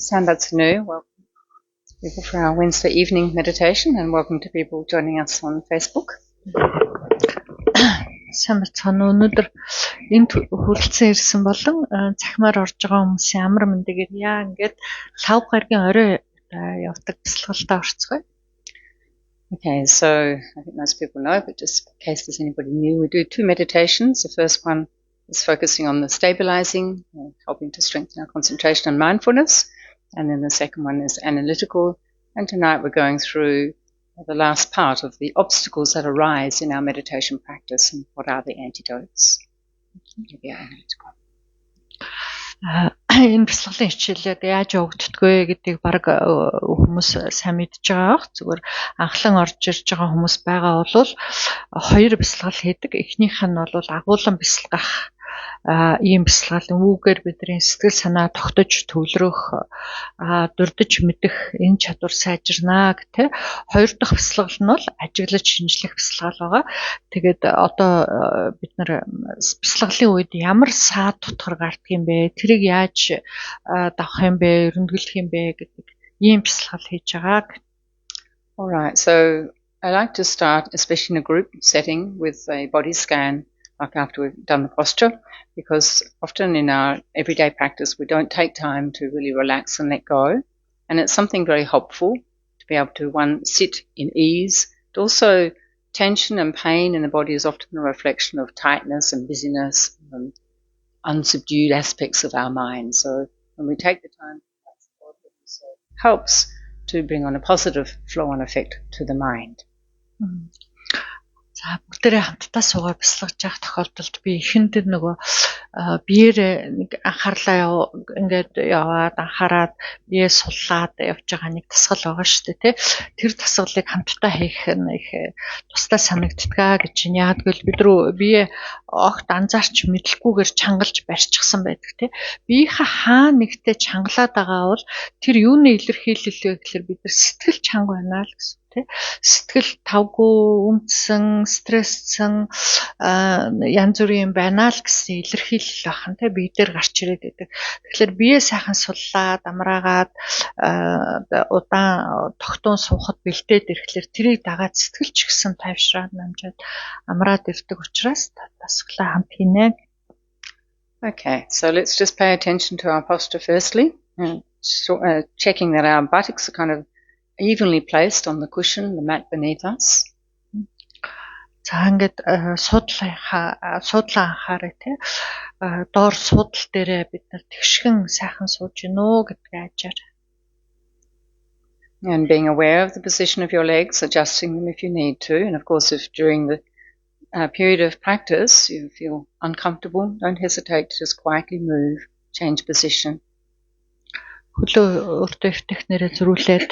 Sound that's new. Welcome people for our Wednesday evening meditation, and welcome to people joining us on Facebook. Сайн бацхан өнөөдөр энд хүрэлцэн ирсэн болон цахимаар орж байгаа хүмүүсийн амар мэндээр яа ингээд 5 гаргийн орой явдаг бясалгалтай орцгоё. Okay, so I think most people know, but just in case there's anybody new, we do 2 meditations. The first one is focusing on the stabilizing, helping to strengthen our concentration and mindfulness. And then the second one is analytical. And tonight we're going through the last part of the obstacles that arise in our meditation practice and what are the antidotes. Maybe analytical. Энэ бясалгалын хичээлээд яаж явагддгвэ гэдгийг баг хүмүүс сайн мэдж байгаа бах. Зүгээр анхлан орж ирж байгаа хүмүүс байгаа бол 2 бясалгал хийдэг. Эхнийх нь бол агуулan бясалгах ийм бясалгал үүгээр бидний сэтгэл санаа тогтож төвлөрөх дурдж мэдэх энэ чадвар сайжирнаа гэх. 2 дахь бясалгал нь бол ажиглаж шинжлэх бясалгал байгаа. Тэгээд одоо бид нар бясалгалын үед ямар саад тутгар гарддаг юм бэ? Тэрийг яаж давах юм бэ? Өрнөглөх юм бэ гэдэг ийм бясалгал хийж байгаа. All right. So I like to start, especially in a group setting, with a body scan. Like after we've done the posture, because often in our everyday practice we don't take time to really relax and let go, and it's something very helpful to be able to sit in ease. But also tension and pain in the body is often a reflection of tightness and busyness and unsubdued aspects of our mind. So when we take the time to relax the body, it also helps to bring on a positive flow-on effect to the mind. За бүгдээрээ хамтдаа суугаад бясалгаж явах тохиолдолд би ихэнд нөгөө биеэр нэг анхаарлаа ингээд яваад анхаарад бие суллаад явж байгаа нэг тасгал байгаа шүү дээ тий. Тэр тасгалыг хамтдаа хийх нь их тусдаа санагддгаа гэж байна. Яг л бид рүү бие огт анзаарч мэдлгүйгээр чангалж барьчихсан байдаг тий. Биеийнхээ хаа нэгтээ чангалаад байгаа бол тэр юуны илэрхийлэл вэ гэхээр бид нар сэтгэл чанга байна л гэсэн. Сэтгэл тавгүй, үндсэн, стресссэн янз бүрийн байна л гэсэн илэрхийлэл бахан те бие дээр гарч ирээд байдаг. Тэгэхээр бие сайхан суллаад, амраагаад удаан тогтун суухад бэлдээд ирэхлээр тэрийг дагаад сэтгэл ч гэсэн тайвшраад намжаад амраад ирдэг учраас тасглаа хамт хийнэ. Okay, so let's just pay attention to our posture firstly, checking that our buttocks are kind of evenly placed on the cushion, the mat beneath us. За ингээд суудлаа анхаарай те. Доор суудал дээрээ бид нар тэгшгэн сайхан сууж гинөө гэдгийг ажаар. And being aware of the position of your legs, adjusting them if you need to. And of course, if during the period of practice you feel uncomfortable, don't hesitate to just quietly move, change position. Хөлөө өөртөө ихтэхнэрээ зөрүүлээд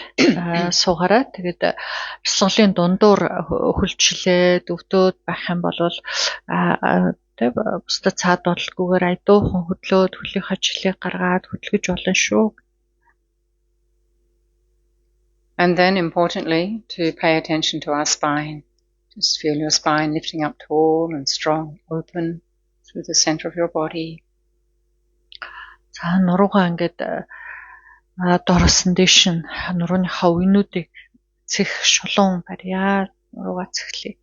суугаараа тэгээд бясалгалын дундуур хөлчлээд өвдөөд байх юм бол тэг бусдад цаад бодлоггүйгээр айдуухан хөдлөөд хөлийнхаа жилийг гаргаад хөдөлгөж болно шүү. And then importantly to pay attention to our spine. Just feel your spine lifting up tall and strong, open through the center of your body. За нуруугаа ингээд дооросон дэш нь нурууныхаа үеинүүдийг цэх шулуун барьяа нуруугаа цэхлэе.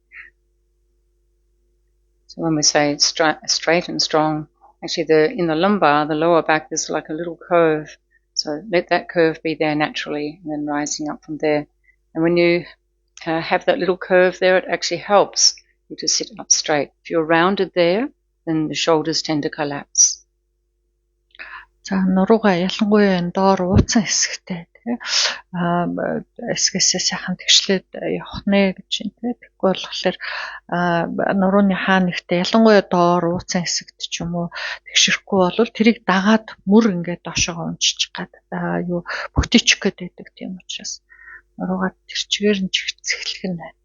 So when we say straight and strong, actually in the lumbar, the lower back, there's like a little curve. So let that curve be there naturally and then rising up from there. And when you have that little curve there, it actually helps you to sit up straight. If you're rounded there, then the shoulders tend to collapse. За нуруугаа ялангуяа доор ууцсан хэсэгтэй тий хэсгээсээ сайхан тэгшлээд явах нэ гэж юм тий. Тэгвэл болохоор нурууны хаа нэгтээ ялангуяа доор ууцсан хэсэгт ч юм уу тэгшрэхгүй бол тэрийг дагаад мөр ингээд доошоо унчиж гад бүтээчих гээд байдаг тийм учраас нуруугаа тэр чигээр нь цэглэх нь байна.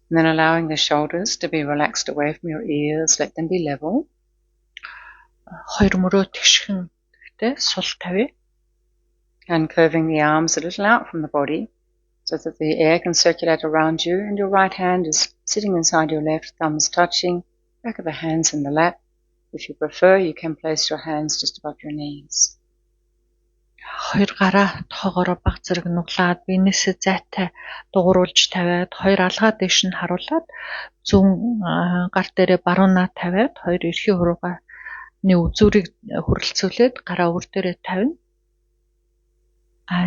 And then allowing the shoulders to be relaxed away from your ears, let them be level. Хоёр мөрөө тэгшхэн гэхдээ сул тавь. And curving the arms a little out from the body so that the air can circulate around you, and your right hand is sitting inside your left, thumbs touching, back of the hands in the lap. If you prefer, you can place your hands just above your knees. хоёр гараа тоогоороо баг зэрэг нуглаад биенээсээ зайтай дугууруулж тавиад хоёр алгаа дэш нь харуулад зүүн гар дээрээ баруунаа тавиад хоёр эрхийн хурууганы үзүүрийг хөрөлцүүлээд гараа өвөр дээрээ тавина.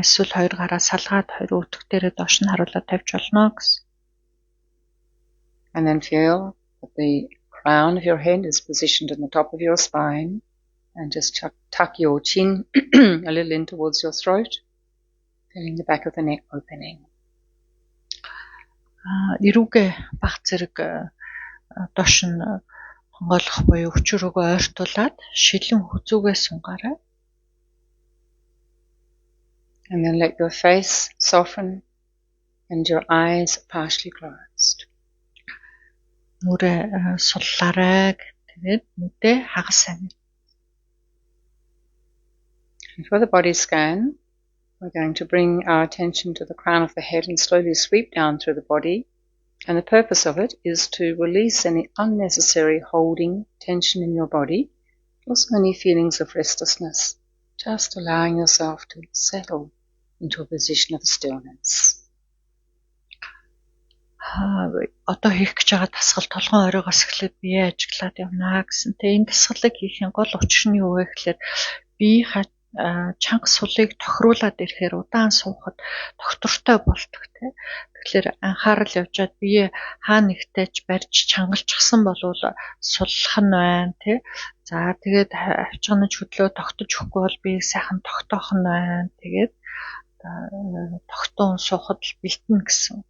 Эсвэл хоёр гараа салгаад хоёр өтгөх дээрээ доош нь харуулад тавьж болно гэсэн. And then feel that the crown of your head is positioned in the top of your spine. And just tuck your chin a little in towards your throat, feeling the back of the neck opening. Ирүүгээ баг зэрэг доош нь хонгойлох буюу өчрөөгөө ойртуулад шилэн хүзүүгээ сунгаарай. And then let your face soften and your eyes partially closed. Нүрээ суллаарай. Тэгээд нүдээ хагас амь. And for the body scan, we're going to bring our attention to the crown of the head and slowly sweep down through the body. And the purpose of it is to release any unnecessary holding, tension in your body, also any feelings of restlessness, just allowing yourself to settle into a position of stillness. Одоо хийх гэж байгаа дасгал толгойн оройгоос эхлээд бие ажиглаад явна гэсэн. Тэгээ энэ дасгалыг хийхин гол учир нь юу вэ гэхээр бие чанга сулыг тохируулаад ирэхээр удаан суухад доктортой болдог тийм. Тэгэхээр анхаарал явжаад бие хаа нэгтэйч барьж чангалчихсан болвол суллах нь байна тийм. За тэгээд авчганаж хөдлөө тогтож өгөхгүй бол биеийг сайхан тогтоох нь байна. Тэгээд тогтоон суухад бэлтэн гэсэн.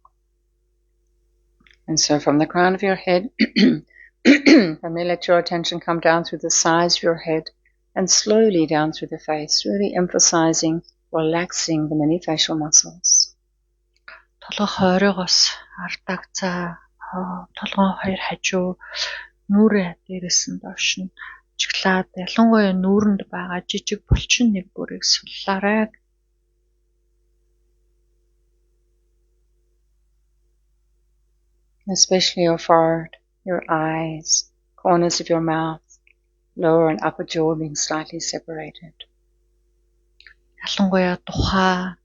And so from the crown of your head, and then let your attention come down through the sides of your head and slowly down through the face, really emphasizing relaxing the many facial muscles. Толгой хоройгоос ардагцаа толгойн хоёр хажуу нүрээ дээрээс нь доош нь чиглаад ялангуяа нүүрэнд байгаа жижиг булчин нэг бүрийг суллаарай. Especially your forehead, your eyes, corners of your mouth, lower and upper jaw being slightly separated. Ялангуяа тухай,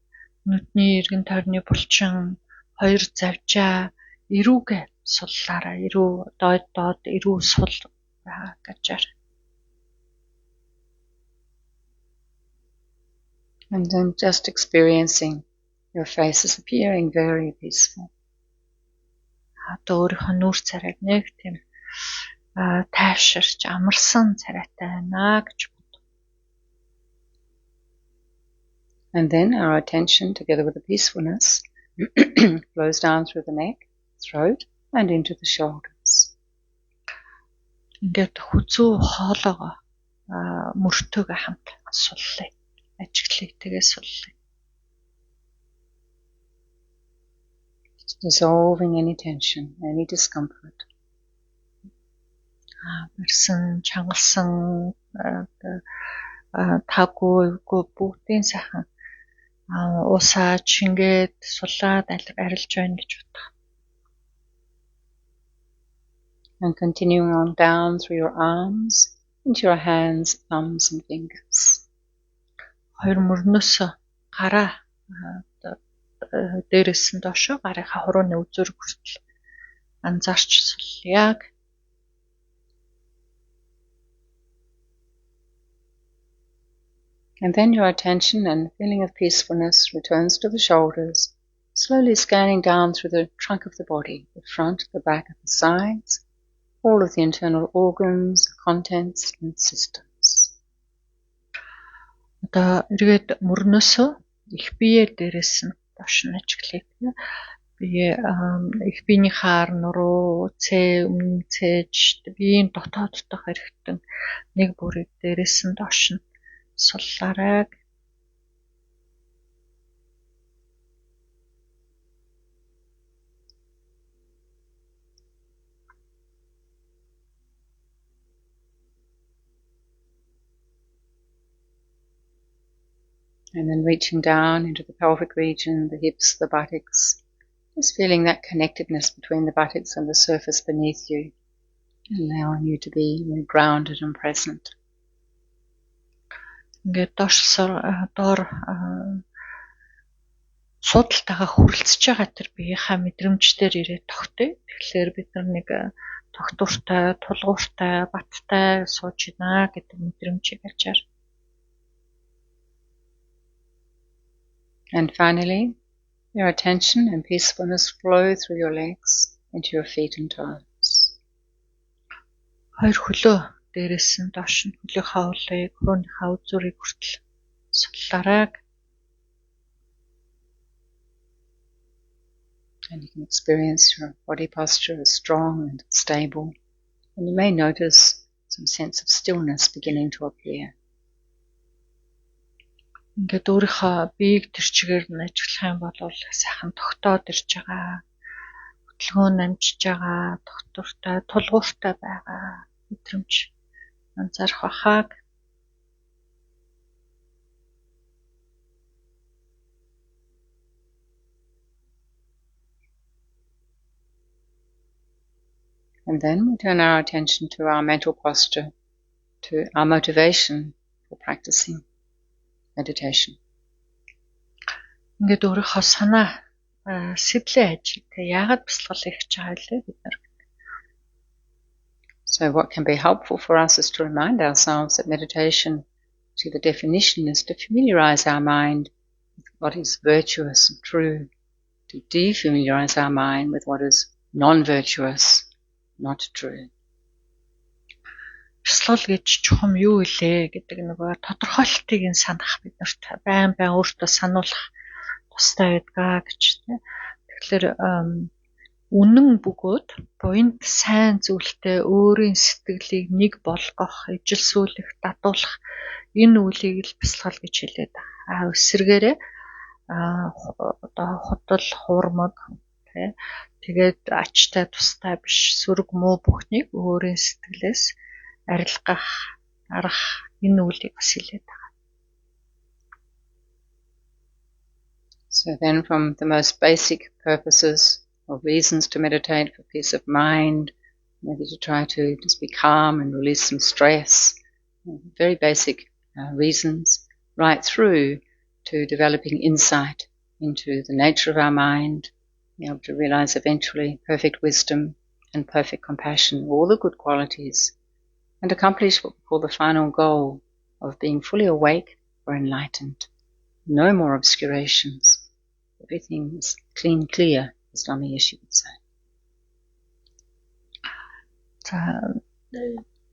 нүдний эргэн тойрны булчин, хоёр завжаа, эрүүгээ суллаарай. Эрүү доод эрүү сул гажаар. And then just experiencing your face as appearing very peaceful. Одоо өөрийнхөө нүүр царайг нэг тийм тайвширч амарсан царайтай байна гэж бод. And then our attention, together with the peacefulness, flows down through the neck, throat, and into the shoulders. Ингээд хүзүү хоолоогоо мөртөөгөө хамт суллаа. Ажиглыг тэгээ суллаа. Dissolving any tension, any discomfort. Мэрсэн чангалсан таггүй бүгдийн сайхан усаа чингээд сулаад арилж байна гэж бодох. And continuing on down through your arms, into your hands, thumbs and fingers. Хоёр мөрнөөс гараа дээрээс нь доошо гарынхаа хурууны үзүүрэг хүртэл анзаарч сулъя. And then your attention and feeling of peacefulness returns to the shoulders, slowly scanning down through the trunk of the body, the front, the back, and the sides, all of the internal organs, contents, and systems. Одоо эргээд мөрнөөсөө их бие дээрээс нь доош нь ажиглая. Бие их биений хаар нуруу, цээ, өмнө цээж, биеийн дотоод дох хэрэгтэн нэг бүрийг дээрээс нь доош нь суллаарай. And then reaching down into the pelvic region, the hips, the buttocks, just feeling that connectedness between the buttocks and the surface beneath you, allowing you to be really grounded and present. ингээд доор суудалтайгаа хүрэлцэж байгаа тэр биеийнхаа мэдрэмжээр ирээд тогтъё. Тэгэхээр бид нар нэг тогтвортой, тулгууртай, баттай сууж байна гэдэг мэдрэмжийг авчаар. And finally, your attention and peacefulness flow through your legs into your feet and toes. Хоёр хөлөө дээрээс нь доош нь хөлийнхаа улыг, хөрөөнийхөө үзүүрийг хүртэл судлаарай. And you can experience your body posture as strong and stable. And you may notice some sense of stillness beginning to appear. Ингээд өөрийнхөө биеийг тэр чигээр нь ажиглах юм бол сайхан тогтоод ирж байгаа. Хөдөлгөөн намжиж байгаа, тогтвортой, тулгууртай байгаа мэдрэмж анзаарах байхаа. And then we turn our attention to our mental posture, to our motivation for practicing meditation. Ингээд өөрийнхөө санаа сэтлээ ажиг. Яагаад бясалгал хийж байгаа вэ бид нар? So what can be helpful for us is to remind ourselves that meditation, to the definition, is to familiarize our mind with what is virtuous and true, to defamiliarize our mind with what is non-virtuous, not true. Бясалгал гэж чухам юу илээ гэдэг нөгөө тодорхойлтыг нь санах биднэрт байн өөртөө сануулах тустай байдгаа гэж тийм. Тэгэхээр үнэн бөгөөд буйнд сайн зүйлтэй өөрийн сэтгэлийг нэг болгох, ижилсүүлэх, дадуулах энэ үйлийг л бясалгал гэж хэлээд байгаа. Эсвэргээрээ одоо худал хуурмаг тийм. Тэгээд ачтай тустай биш сүрэг муу бүхнийг өөрийн сэтгэлээс арилгах, арах энэ үйлийг бас хэлээд байгаа. So then from the most basic purposes or reasons to meditate, for peace of mind, maybe to try to just be calm and release some stress, very basic reasons, right through to developing insight into the nature of our mind, being able to realize eventually perfect wisdom and perfect compassion, all the good qualities, and accomplish what we call the final goal of being fully awake or enlightened. No more obscurations. Everything is clear, as Lama Yeshe would say.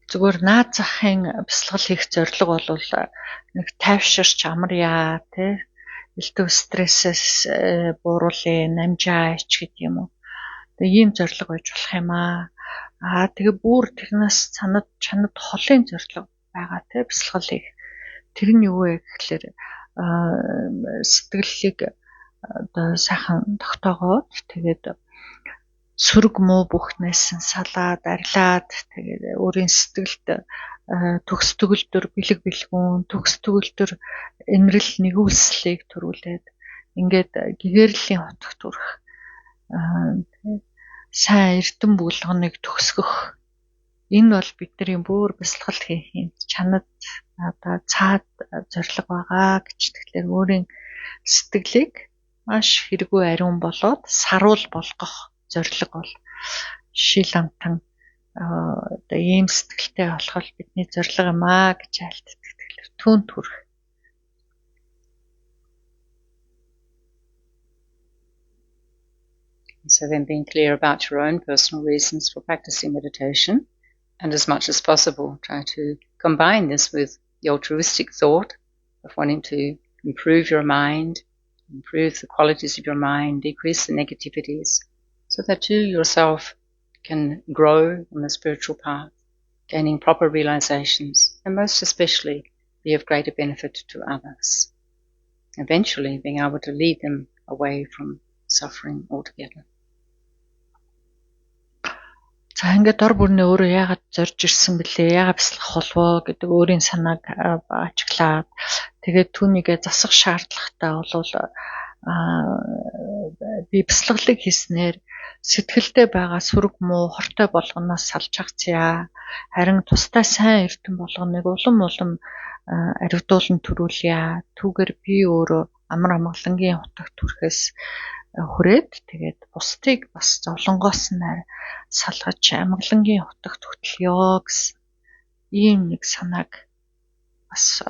Зүгээр наад захын бясалгал хийх зорилго бол нэг тайвширч амарья тий элдв стрессээс бууруулъя, намжаа ич гэдэг юм уу. Тэгээ ийм зорилго байж болох юм аа. Тэгээ бүр тэрнээс чанад холын зорилго байгаа тий бясалгал хийх. Тэр нь юу вэ гэхлээр сэтгэлийг одоо сайхан тогтоогоод тэгээд сүрэг муу бүхнээс салаад арилаад тэгээд өөрийн сэтгэлд төгс төгөлдөр бэлэг бэлгүүн төгс төгөлдөр эмрэл нэгүслийг төрүүлээд ингээд гэгэрлийн хотох төрөх сайн эрдэм бүлгоныг төгсгөх энэ бол бидний бүр бясалгал хийх чанад одоо цаад зорилго байгаа гэж тэгэхээр өөрийн сэтгэлийг маш хэрэггүй ариун болоод саруул болгох зорилго бол шил амтан одоо ийм сэтгэлтэй болох бидний зорилго юм аа гэж айлтдаг. Тэгэхээр түүнд хүрэх. So then being clear about your own personal reasons for practicing meditation, and as much as possible try to combine this with the altruistic thought of wanting to improve your mind, improve the qualities of your mind, decrease the negativities, so that you yourself can grow on the spiritual path, gaining proper realizations, and most especially be of greater benefit to others. Eventually being able to lead them away from suffering altogether. За ингээд дор бүрнээ өөрөө яагаад зорж ирсэн бэлээ, яагаад бясалгах болвоо гэдэг өөрийн санааг ажиглаад тэгээд түүнийгээ засах шаардлагатай болвол би бясалгалыг хийснээр сэтгэлдээ байгаа сүрэг муу хортой болгоноос салж хагцъя. Харин тустай сайн эрдэм болгоныг улам аривдуулан төрүүлье. Түүгээр би өөрөө амар амгалангийн утагт хүрэхээс хүрээд тэгээд бусдыг бас зовлонгоос нь салгаж амгалангийн утагт хөтлөё гэсэн ийм нэг санааг бас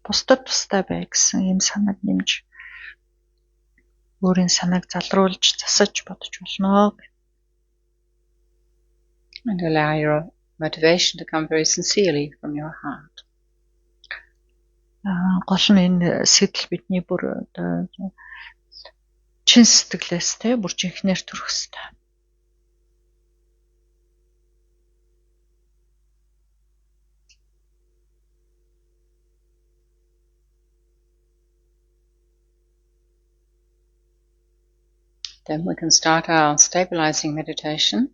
бусдад тустай бай гэсэн ийм санааг нэмж өөрийн санааг залруулж засаж бодож болно. And allow your motivation to come very sincerely from your heart. Гол нь энэ сэтэл бидний бүр чин сэтгэлээс бүр жинхнээр төрөх ёстой. Then we can start our stabilizing meditation.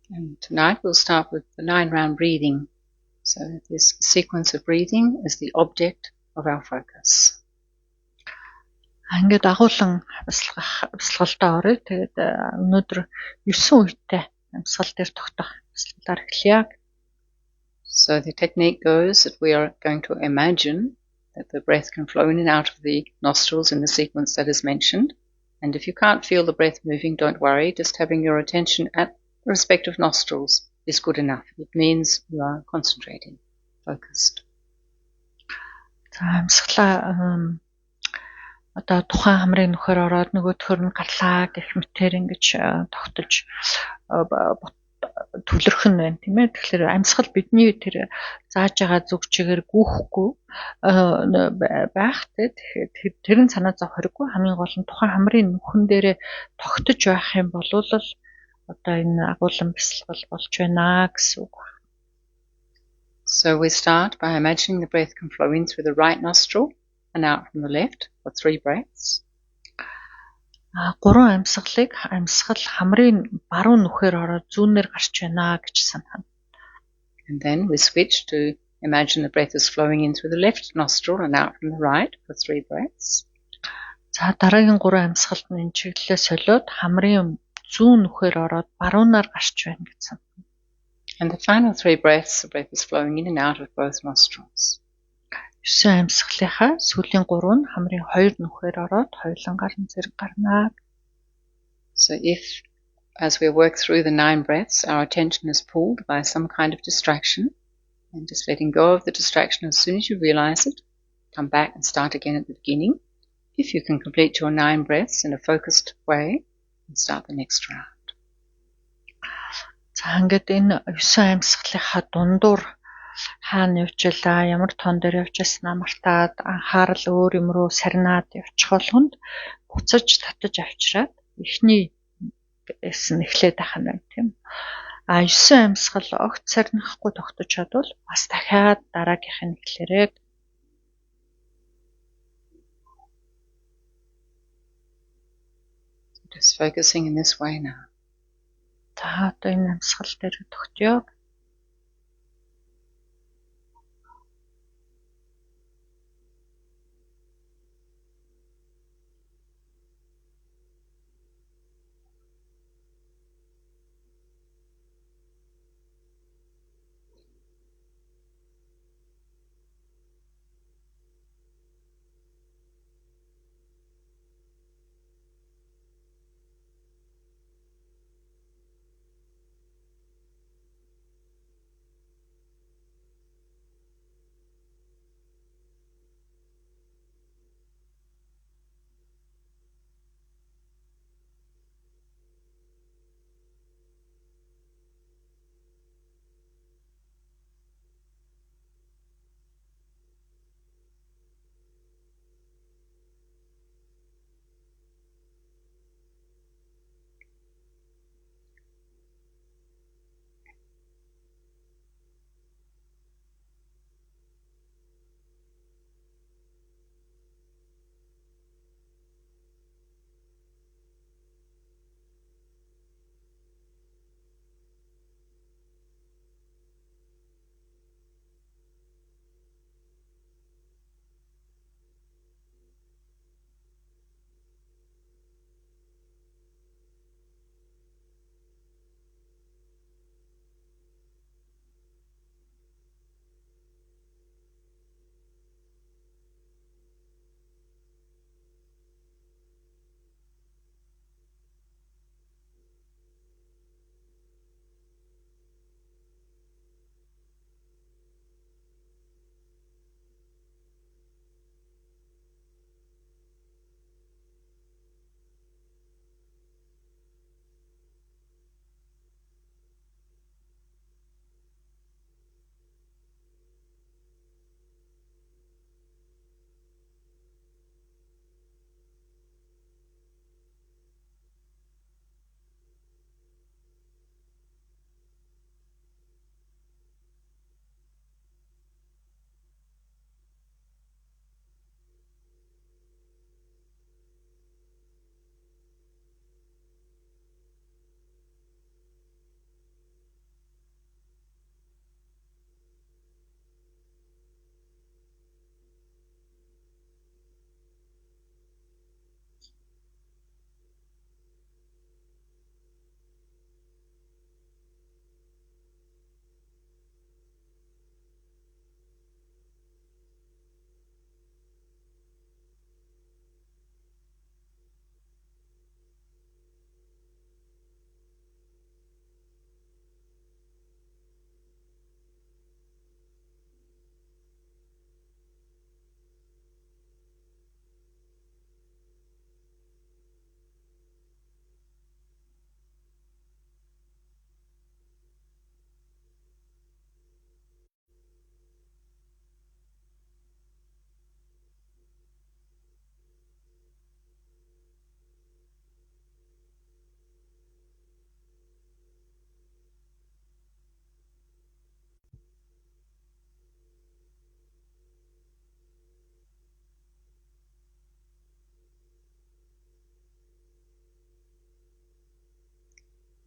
And tonight we'll start with the 9-round breathing. So this sequence of breathing is the object of our focus. Ингээд агуулan бясалгалдаа орё. Тэгээд өнөөдөр 9 үетэй амьсгал дээр тогтох бясалгалаар эхлэе. So the technique goes that we are going to imagine that the breath can flow in and out of the nostrils in the sequence that is mentioned. And if you can't feel the breath moving, don't worry. Just having your attention at the respective nostrils is good enough. It means you are concentrating, focused. За амьсгалаа одоо тухайн хамрын нөхөр ороод нөгөөдхөр нь гарлаа гэх мэтээр ингэж тогтож төвлөрөх нь байна тийм ээ. Тэгэхээр амьсгал бидний тэр зааж байгаа зүг чигээр гүйхгүй байх тэгэхээр тэр нь санаа зовх хэрэггүй. Хамгийн гол нь тухайн хамрын нүхэн дээрээ тогтож байх юм бол одоо энэ агуулan бясалгал болж байна гэсэн үг. So we start by imagining the breath can flow in through the right nostril and out from the left for 3 breaths. Гурван амьсгал хамрын баруун нүхээр ороод зүүнээр гарч байна гэж санана. And then we switch to imagine the breath is flowing in through the left nostril and out from the right for 3 breaths. За дараагийн гурван амьсгалд нь энэ чиглэлээ солиод хамрын зүүн нүхээр ороод баруунаар гарч байна гэж санана. And the final 3 breaths, the breath is flowing in and out of both nostrils. 9 амьсгалынхаа сүүлийн 3 нь хамрын 2 нүхээр ороод хоёулангаар нь зэрэг гарна. So if, as we work through the 9 breaths, our attention is pulled by some kind of distraction, and just letting go of the distraction as soon as you realize it, come back and start again at the beginning. If you can complete your 9 breaths in a focused way, and start the next round. За ингээд энэ 9 амьсгалынхаа дундуур хаана явжлаа, ямар тон дээр явжснаа мартаад анхаарал өөр юм руу сарнаад явчих болгонд буцаж татаж авчираад эхний эс нь эхлээд байх юм байна тийм. 9 амьсгал огт сарнахгүй тогтож чадвал бас дахиад дараагийнх нь эхлээрээ. Just focusing in this way now. За одоо энэ амьсгал дээр тогтъё.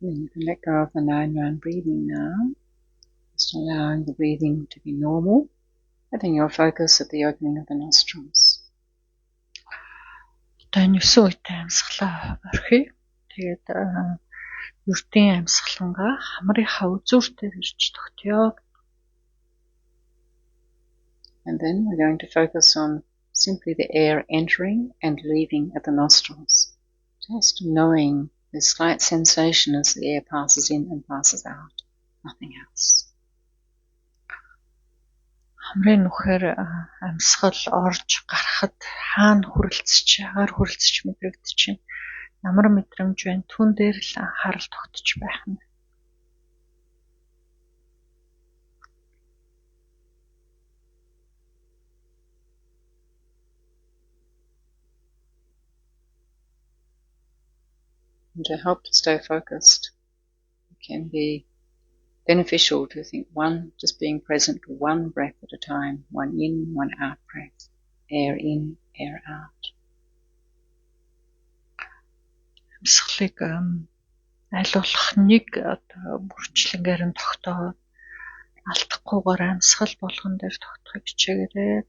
And you can let go of the 9-round breathing now, just allowing the breathing to be normal, letting your focus at the opening of the nostrils. Одоо энэ 9 үетэй амьсгалаа орхив. Тэгээд ертийн амьсгалангаа хамрынхаа үзүүртээр ирж тогтъё. And then we're going to focus on simply the air entering and leaving at the nostrils. Just knowing the slight sensation as the air passes in and passes out. Nothing else. Хамрын нүхээр амьсгал орж гарахад хаана хүрэлцэж, агаар хүрэлцэж мэдрэгдэж байна. Ямар мэдрэмж байна? Түн дээр л анхаарал тогтож байх нь. And to help to stay focused, it can be beneficial to think just being present to one breath at a time, one in, one out breath, air in, air out. Амьсгалыг айлуулах нэг бүрчлэнгээр нь тогтоод алдахгүйгээр амьсгал болгон дээр тогтохыг хичээгээрэй.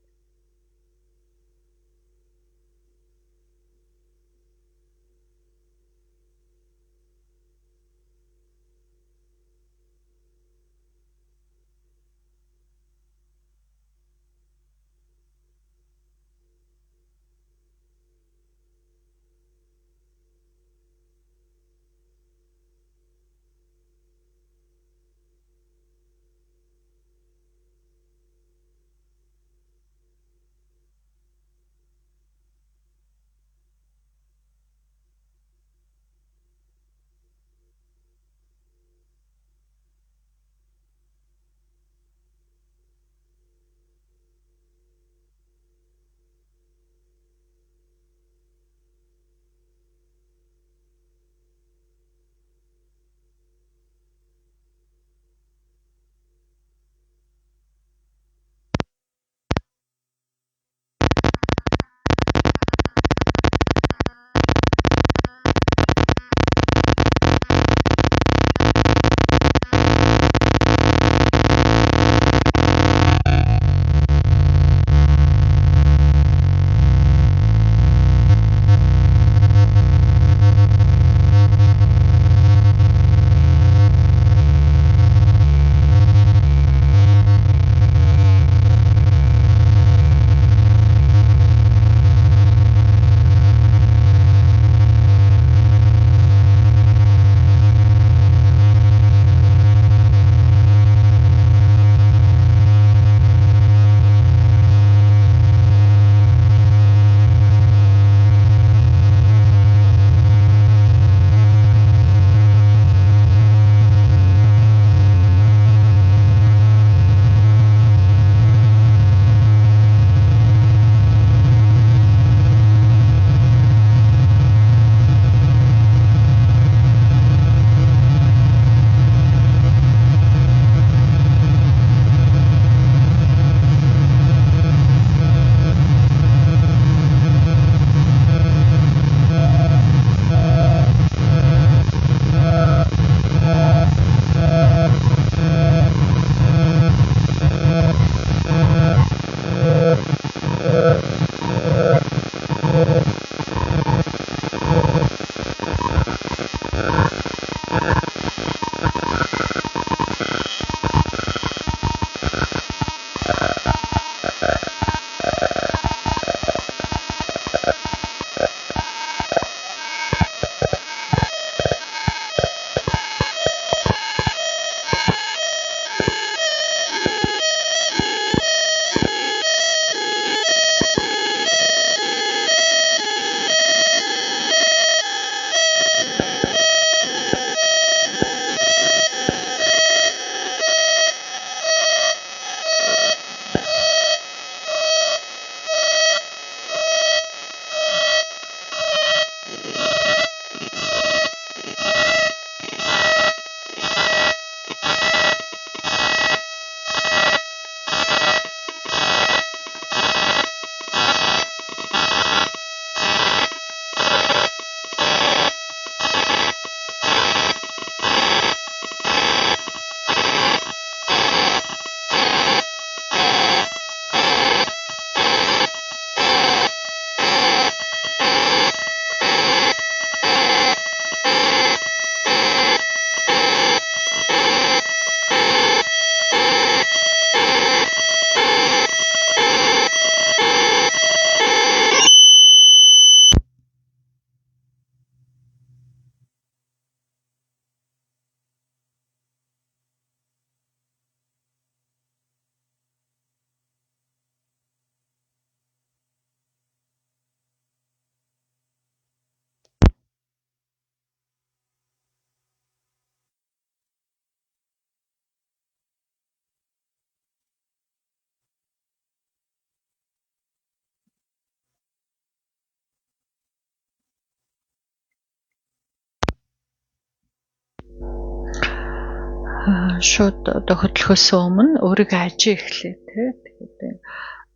шууд одоо хөдөлгөөсөө өмнө өөрийгөө ажиж эхлэе тий. Тэгээд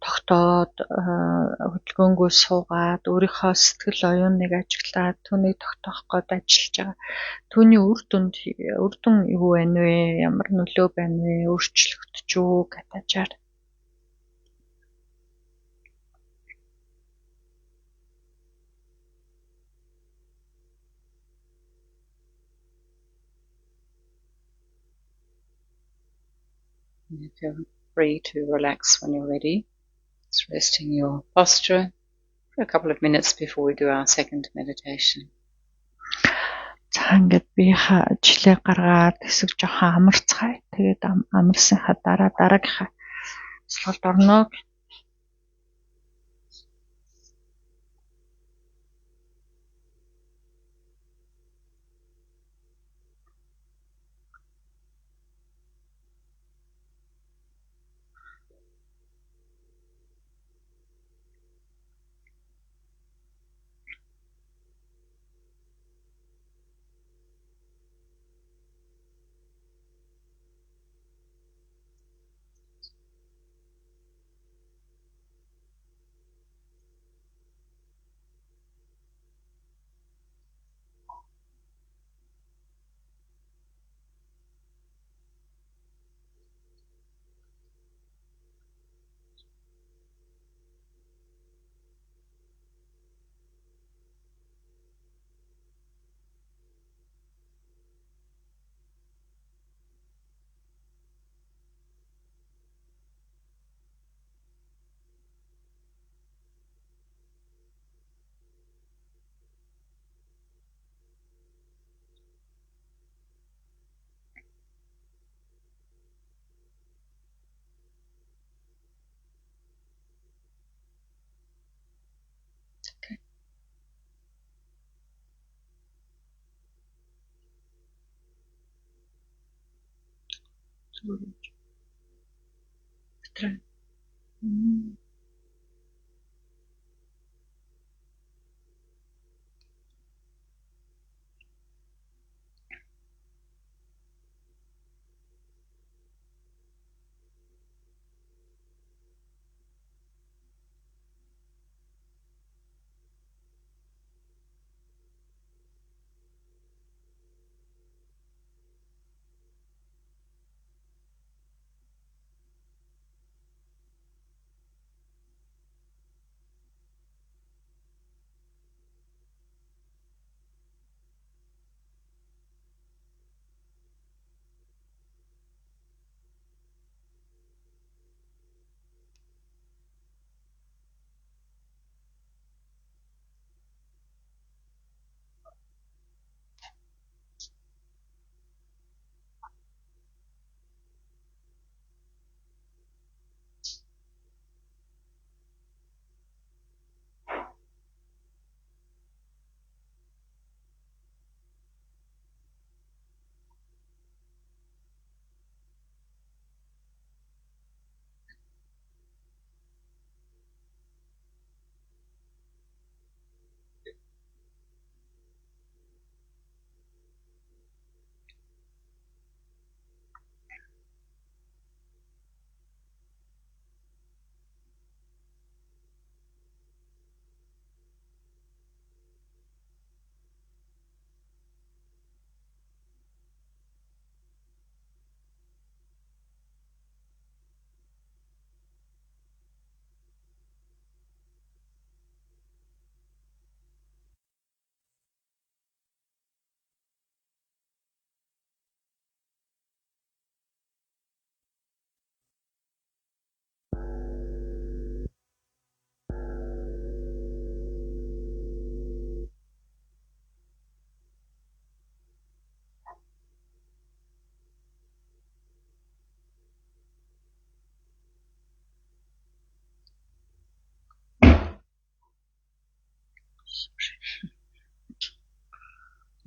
тогтоод хөдөлгөөнгөө суугаад өөрийнхөө сэтгэл оюуныг ажиглаад түүнийг тогтоох гээд ажиллаж байгаа. Түүний үр дүн юу байна вэ? Ямар нөлөө байна вэ? Өөрчлөгдөж үү гэж ажаар. You feel free to relax when you're ready. Just resting your posture for a couple of minutes before we do our second meditation. За ингээд би жилээ гаргаад хэсэг жоохон амарцгаая. Тэгээд амарсныхаа дараагийнхаа цэцлэлд орно. Okay.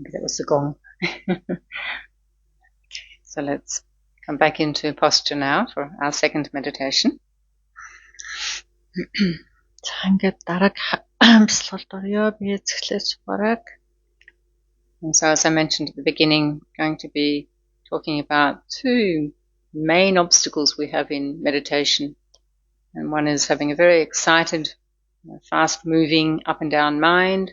Maybe that was the gong. So let's come back into posture now for our second meditation. За ингээд дараагийн амьсгалд орё. Би эцэглээ сугараг. And so as I mentioned at the beginning, going to be talking about two main obstacles we have in meditation. And one is having a very excited, fast-moving, up and down mind.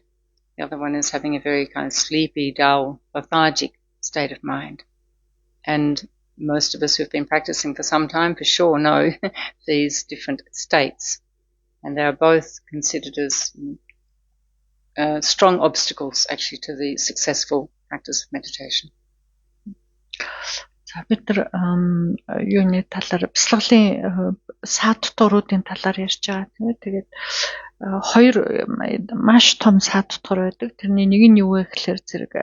The other one is having a very kind of sleepy, dull, lethargic state of mind. And most of us who've been practicing for some time for sure know these different states. And they are both considered as strong obstacles actually to the successful practice of meditation. За бид нар юуны талаар бяцлаглалын саад дутууруудын талаар ярьж байгаа тийм ээ. Тэгээд хоёр маш том саад дутуур байдаг. Тэрний нэг нь юу вэ гэхээр зэрэг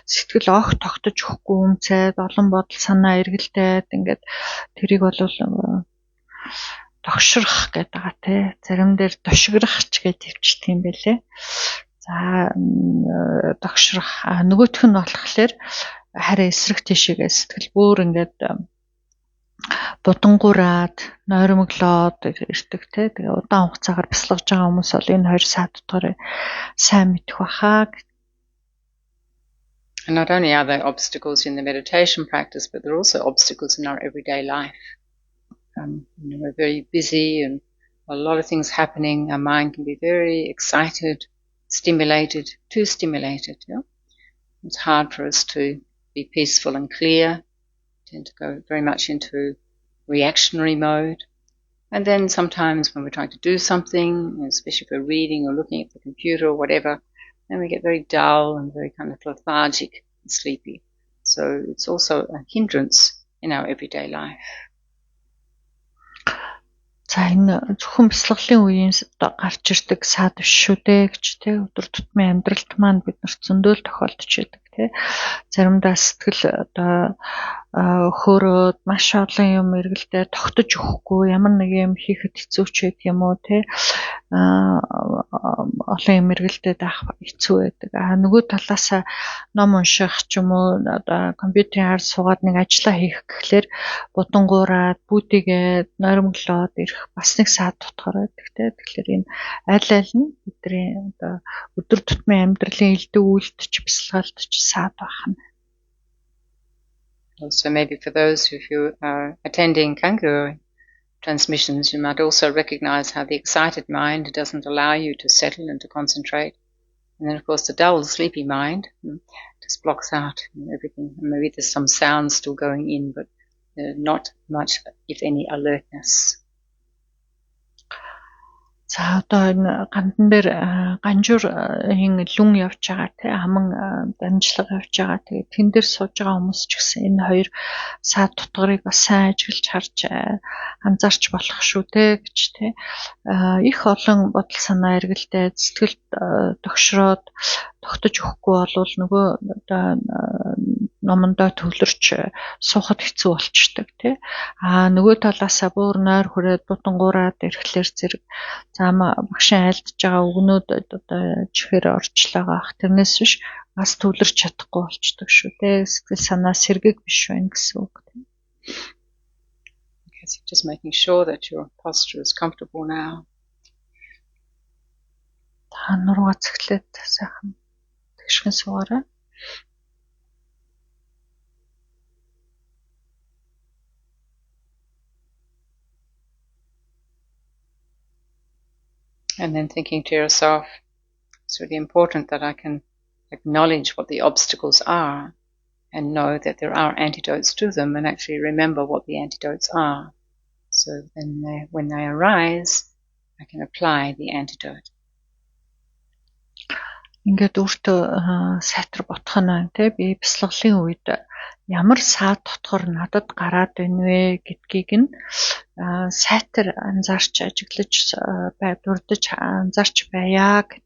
сэтгэл огт тогтож өгөхгүй үнцээд олон бодол санаа эргэлдээд ингээд тэрийг бол тогшрох гэдэг байгаа тийм. Зарим дээр дошиграх ч гэж төвчдөг юм байлээ. За тогшрох нөгөөх нь болохоор харин эсрэг тишээгээ сэтгэл бүр ингээд будангуураад нойрмоглоод ирдэг те. Тэгээ удаан хугацаагаар бяцлагж байгаа хүмүүс бол энэ хоёр саад дутуурыг сайн мэдэх баха. And not only are there obstacles in the meditation practice, but there are also obstacles in our everyday life. We're very busy and a lot of things happening. Our mind can be very excited, stimulated, too stimulated. Yeah? It's hard for us to be peaceful and clear. Tend to go very much into reactionary mode. And then sometimes when we're trying to do something, especially if we're reading or looking at the computer or whatever, then we get very dull and very kind of lethargic and sleepy. So it's also a hindrance in our everyday life. За энэ зөвхөн бяцлаглалын үеийн гарч ирдэг саад биш шүү дээ гэж тий өдөр тутмын амьдралд маань бид нарт зөндөл тохиолдож байдаг тий. Заримдаа сэтгэл одоо хөөрөөд маш олон юм эргэлдээ тогтож өгөхгүй ямар нэг юм хийхэд хэцүү ч байдаг юм уу тий. Олон юм эргэлдээд авах хэцүү байдаг. Нөгөө талаас ном унших ч юм уу одоо компьютерийн хар суугаад нэг ажиллаа хийх гэхлээр будангуураад бүүдигээд нойрмоглоод ирэх бас нэг саад дутгаар байдаг те. Тэгэхээр энэ аль нь бидний одоо өдөр тутмын амьдралын элдв үйлдэлч бяцлагалдч саад байна. Also maybe for those of you are attending Kangu transmissions, you might also recognize how the excited mind doesn't allow you to settle and to concentrate. And then of course the dull, sleepy mind just blocks out everything. And maybe there's some sounds still going in, but not much, if any, alertness. За одоо энэ гандан дээр ганжуурын лүн явж байгаа тий хаман дамжлага явж байгаа. Тэгээ тэн дээр сууж байгаа хүмүүс ч гэсэн энэ хоёр саад дутгарыг бас сайн ажиглаж харж анзаарч болох шүү дээ гэж тий. Их олон бодол санаа эргэлдээд сэтгэл тогшроод тогтож өгөхгүй болвол нөгөө одоо номондоо төвлөрч суухад хэцүү болчдөг тий. Нөгөө талаасаа бүр нойр хүрээд будангуураад ирэхлээр зэрэг заама багшин айлдж байгаа өгнүүд одоо чихээр орчлоогоох тэрнээс биш бас төвлөрч чадахгүй болчдөг шүү дээ. Сэтгэл санаа сэргийг биш байна гэсэн үг тий. Okay, so just making sure that your posture is comfortable now. Та нуруугаа цэглээд сайхан тэгшхэн суугаарай. And then thinking to yourself, it's really important that I can acknowledge what the obstacles are and know that there are antidotes to them and actually remember what the antidotes are. So then when they arise, I can apply the antidote. Ингээд өөртөө сайтар бодох нь тий би бяцлаглалын үед ямар саад дотор надад гараад байна вэ гэдгийг нь сайтар анзаарч ажиглаж дурдж анзаарч байя гэд.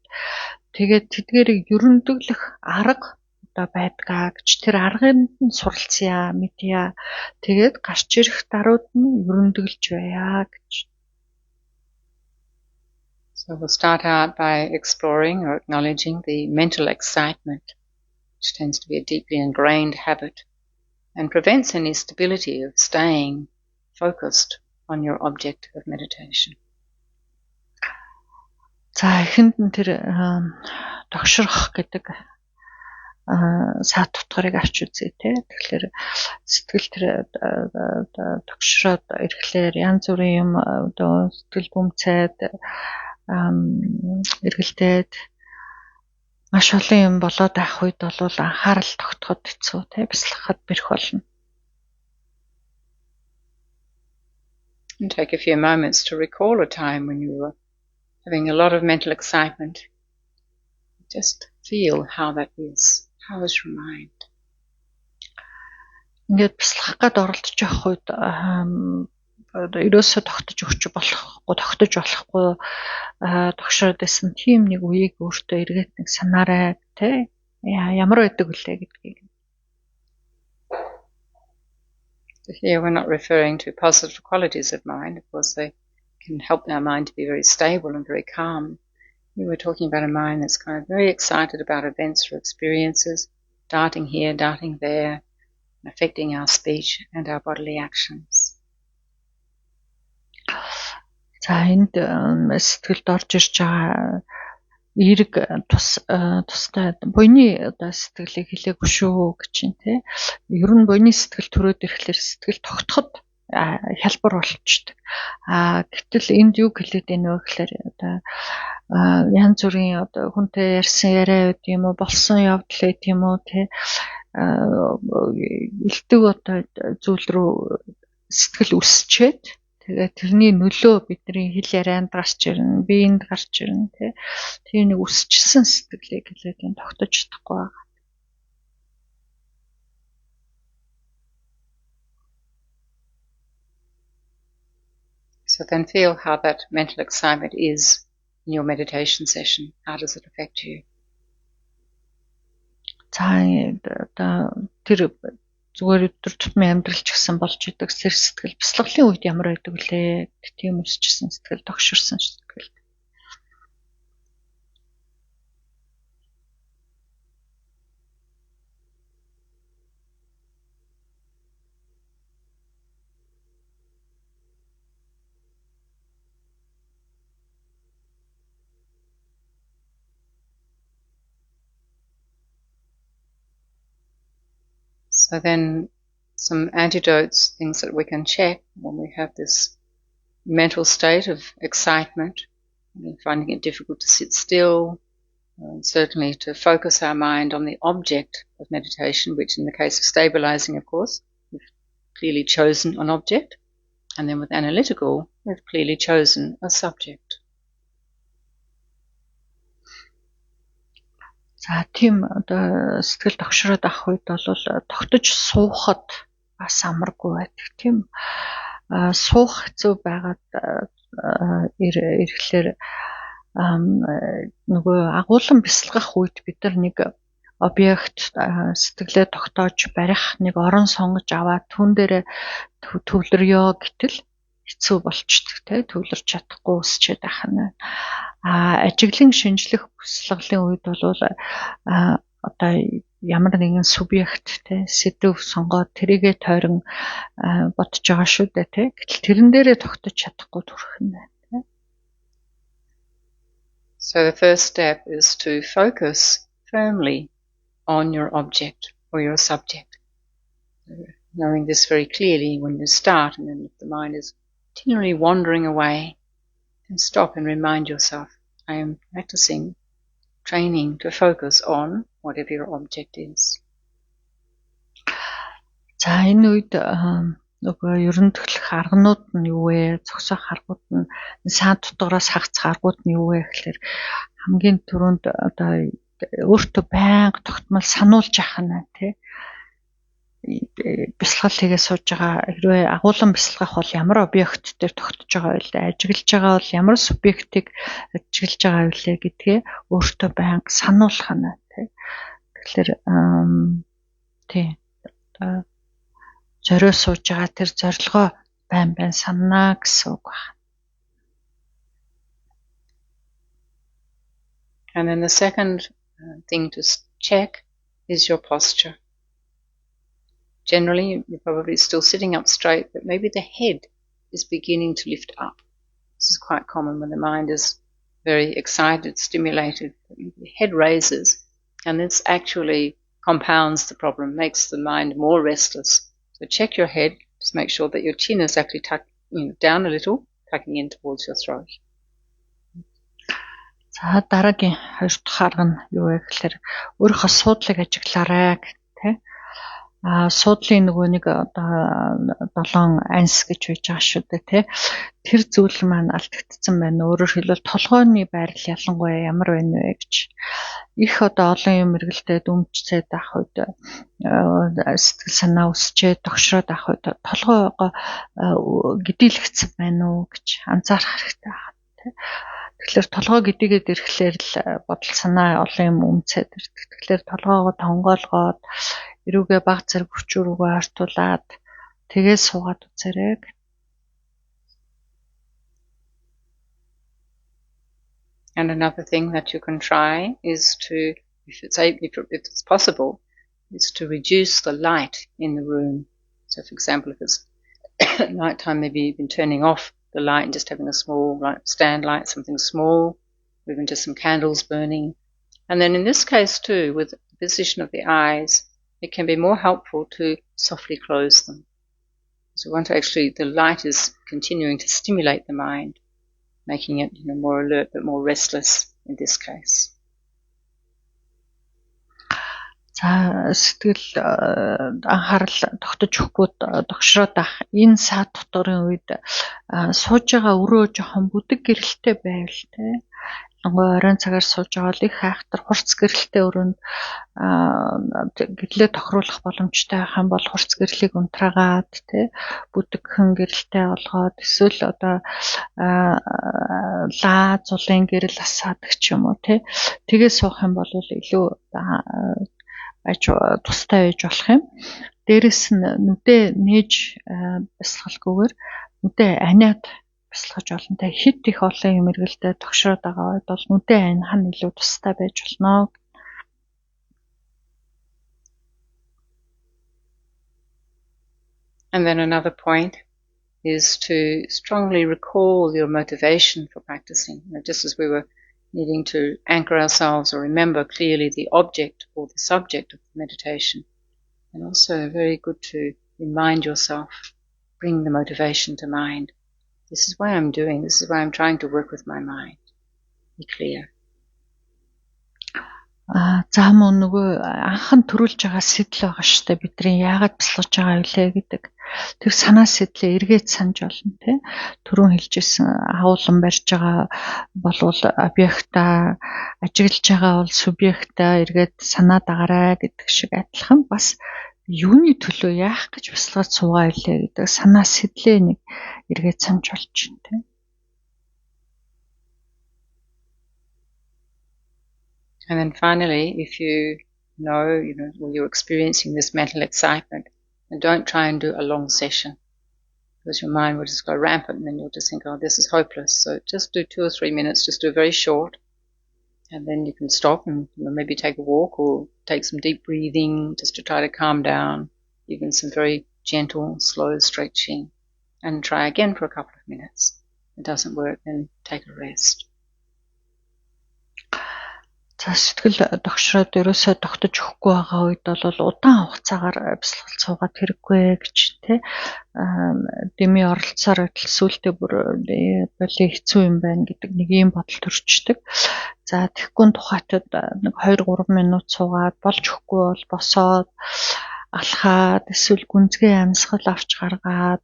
Тэгээд тэдгээрийг ерөндөглөх арга одоо байдгаа гэж тэр арганд нь суралцъя мэдъя. Тэгээд гарч ирэх даруйд нь ерөндөглж байя гэж. So we'll start out by exploring or acknowledging the mental excitement, which tends to be a deeply ingrained habit and prevents any stability of staying focused on your object of meditation. За эхэнд нь тэр тогшрох гэдэг саад тутгарыг авч үзье те. Тэгэхээр сэтгэл тэр тогшроод ирэхлээр янз бүрийн юм одоо сэтгэл бүмцээд эргэлдээд маш олон юм болоод авах үед бол анхаарал тогтоход хэцүү те, бясалгахад бэрх болно. And take a few moments to recall a time when you were having a lot of mental excitement. Just feel how that is. How is your mind? Ингээд бясалгах гээд оролдож явах үед ерөөсөө тогтож болохгүй тогшроод байсан тийм нэг үеийг өөртөө эргээд нэг санаарай те. Ямар байдаг вүлээ гэдгийг. Here we're not referring to positive qualities of mind. Of course, they can help our mind to be very stable and very calm. We were talking about a mind that's kind of very excited about events or experiences, darting here, darting there, affecting our speech and our bodily actions. За энд сэтгэлд орж ирж байгаа эерэг тустай буйны одоо сэтгэлийг хэлээгүй шүү гэж чинь тий. Ер нь буйны сэтгэл төрөөд ирэхлээр сэтгэл тогтоход хялбар болчихдог. Гэтэл энд юу хэлээд байна вэ гэхээр одоо янз бүрийн одоо хүнтэй ярьсан яриа байд юм уу, болсон явдал байд юм уу тий. Илдэг одоо зүйл рүү сэтгэл үсчээд тэгээд тэрний нөлөө бидний хэл ярианд гарч ирнэ, биеинд гарч ирнэ тий. Тэр нэг үсчихсэн сэтгэлийг хэлээд энэ тогтож чадахгүй байгаа. So then feel how that mental excitement is in your meditation session. How does it affect you? За тэр зүгээр өдөр тутмын амьдрал ч гэсэн болж идэг сэтгэл бясалгалын үед ямар байдаг вүлээ? Тийм өсчихсэн сэтгэл, тогширсан сэтгэл. So then some antidotes, things that we can check when we have this mental state of excitement, finding it difficult to sit still, certainly to focus our mind on the object of meditation, which in the case of stabilizing, of course, we've clearly chosen an object. And then with analytical, we've clearly chosen a subject. За тийм одоо сэтгэл тогшроод авах үед бол тогтож суухад бас амаргүй байдаг тийм. Суух хэцүү байгаад ирэхлээр нөгөө агуулan бясалгах үед бид нар нэг объект сэтгэлээ тогтоож барих нэг орон сонгож аваад түн дээр төвлөрё гэтэл хэцүү болчдөг тий. Төвлөрч чадахгүй өсчээд байх нь. Ажиглан шинжлэх бясалгалын үед бол одоо ямар нэгэн субъект тий сэдв сонгоод тэрийгэ тойрон бодож байгаа шүү дээ тий. Гэтэл тэрэн дээрээ тогтож чадахгүй төрөх нь байна тий. So the first step is to focus firmly on your object or your subject. Knowing this very clearly when you start, and then if the mind is continually wandering away, then stop and remind yourself, I am practicing, training to focus on whatever your object is. За энэ үед нөгөө ерөн төглөх арганууд нь юу вэ? Зогсоох аргууд нь саад тутгараас хагацх аргууд нь юу вэ гэхээр хамгийн түрүүнд одоо өөртөө байнга тогтмол сануулж явах нь тий. Бясалгал хийгээ сууж байгаа хэрвээ агуулan бясалгах бол ямар объект дээр тогтож байгаа вэ? Ажиглаж байгаа бол ямар субъектыг ажиглаж байгаа вэ гэдгээ өөртөө байнга сануулах нь тий. Тэгэхээр тий зорио сууж байгаа тэр зорилгоо байн санаа гэсэн үг байна. And then the second thing to check is your posture. Generally, you're probably still sitting up straight, but maybe the head is beginning to lift up. This is quite common when the mind is very excited, stimulated. The head raises, and it's actually compounds the problem, makes the mind more restless. So check your head, just make sure that your chin is actually down a little, tucking in towards your throat. За дараагийн 2 дахь арга нь юу вэ гэхээр өөрийнхөө суудлыг ажиглаарай гэх суудлын нөгөө нэг одоо 7 анс гэж үйж байгаа шүү дээ тий. Тэр зүйл маань алдагдсан байна. Өөрөөр хэлбэл толгойн байрал ялангуяа ямар байна вэ гэж их одоо олон юм эргэлдээд өмчцээд авах үед сэтгэл санаа өсчээд тогшроод авах үед толгойгоо гидийлэгдсэн байна уу гэж анзаарах хэрэгтэй байна тий. Тэгэхээр толгой гидигээд ирэхлээр л бодол санаа олон юм өмцээд ирдэг. Тэгэхээр толгойгоо тонгоолгоод эрүүгээ баг зэрэг хүч рүүгээ артуулаад тэгээд суугаад үзээрэй. And another thing that you can try is to, if it's possible, is to reduce the light in the room. So, for example, if it's nighttime, maybe you've been turning off the light and just having a small stand light, something small, or even just some candles burning. And then in this case too, with the position of the eyes, it can be more helpful to softly close them. So we want to actually, the light is continuing to stimulate the mind, making it more alert but more restless in this case. За сэтгэл анхаарал тогтож өгөхгүй тогшроод ах энэ саад доторын үед сууж байгаа өрөө жоохон бүдэг гэрэлтэй байвал те оройн цагаар сууж байгаа л их хайхтар хурц гэрэлтэй өрөөнд гэрлээ тохируулах боломжтой байх юм бол хурц гэрлийг унтраагаад те бүдэгхэн гэрэлтэй олгоод эсвэл одоо лаа зулын гэрэл асаадаг ч юм уу те тэгээ суух юм бол илүү тустай байж болох юм. Дээрэс нь нүдээ нээж бясалгалгүйгээр нүдээ аниад бясалгаж болно. Тэ хит их олон юм эргэлдээ тогшроод байгаа үед бол нүдээ аних нь илүү тустай байж болно. And then another point is to strongly recall your motivation for practicing. Just as we were needing to anchor ourselves or remember clearly the object or the subject of the meditation. And also very good to remind yourself, bring the motivation to mind. This is why I'm doing, this is why I'm trying to work with my mind. Be clear. За мөн нөгөө анхан төрүүлж байгаа сэтэл байгаа шүү дээ. Бидний яагаад бясалгаж байгаа вэ гэдэг. Тэр санаа сэтлээ эргээд санаж болно тий. Түрүүн хэлжсэн агуулan барьж байгаа болвол объекта, ажиглаж байгаа бол субъекта эргээд санаа дагараа гэдэг шиг адилхан бас юуны төлөө яах гэж бясалгаж суугаа илээ гэдэг санаа сэтлээ нэг эргээд санаж болж байна тий. And then finally, if you know, when you're experiencing this mental excitement, and don't try and do a long session, because your mind will just go rampant and then you'll just think, oh, this is hopeless. So just do 2 or 3 minutes, just do very short, and then you can stop and maybe take a walk or take some deep breathing just to try to calm down, even some very gentle, slow stretching, and try again for a couple of minutes. If it doesn't work, then take a rest. За сэтгэл тогшроод ерөөсөө тогтож өгөхгүй байгаа үед бол удаан хугацаагаар бясалгал суугаад хэрэггүй гэж тий дэмий оролцсоор байтал сүултээ бүр боли хэцүү юм байна гэдэг нэг юм бодол төрчдөг. За тэгэхгүй тухайтад нэг 2-3 минут суугаад болж өгөхгүй бол босоод алхаад эсвэл гүнзгий амьсгал авч гаргаад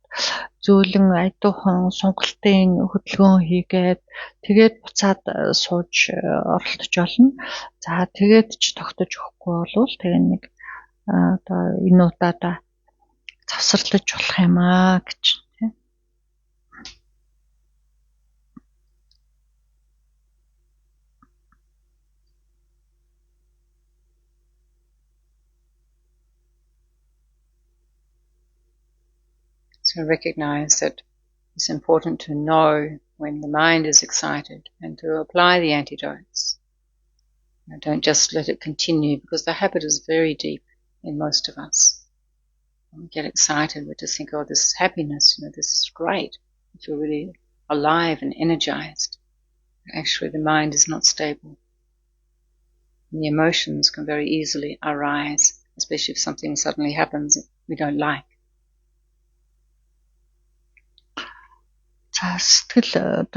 зөөлөн айдуухан сунгалтын хөдөлгөөн хийгээд тэгээд буцаад сууж оролдож болно. За тэгээд ч тогтож өгөхгүй бол тэгээ нэг одоо энэ удаадаа завсарлаж болох юм аа гэж тийм. So recognize that it's important to know when the mind is excited and to apply the antidotes. Don't just let it continue, because the habit is very deep in most of us. When we get excited, we just think, oh, this is happiness, this is great. I feel really alive and energized. Actually, the mind is not stable. The emotions can very easily arise, especially if something suddenly happens we don't like. За сэтгэл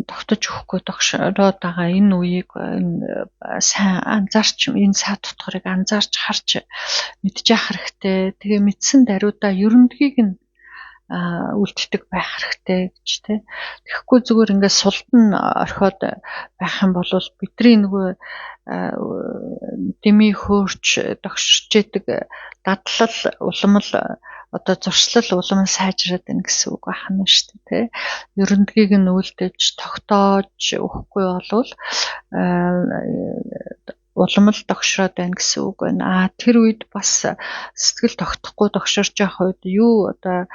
тогтож өгөхгүй тогшроод байгаа энэ үеийг сайн анзаарч энэ саад тутгарыг анзаарч харж мэдчих хэрэгтэй. Тэгээ мэдсэн даруйдаа ерөндгийг нь үлддэг байх хэрэгтэй гэж тий. Тэгэхгүй зүгээр ингээд сулдан орхиод байх юм бол бидний нөгөө дими хөөрч тогширч яадаг дадлал уламл одоо зуршлал улам сайжраад байна гэсэн үг байна шүү дээ тий. Ерөндгийг нь үлдээж тогтоож өгөхгүй болвол улам л тогшроод байна гэсэн үг байна. Тэр үед бас сэтгэл тогтохгүй тогширч явах үед юу одоо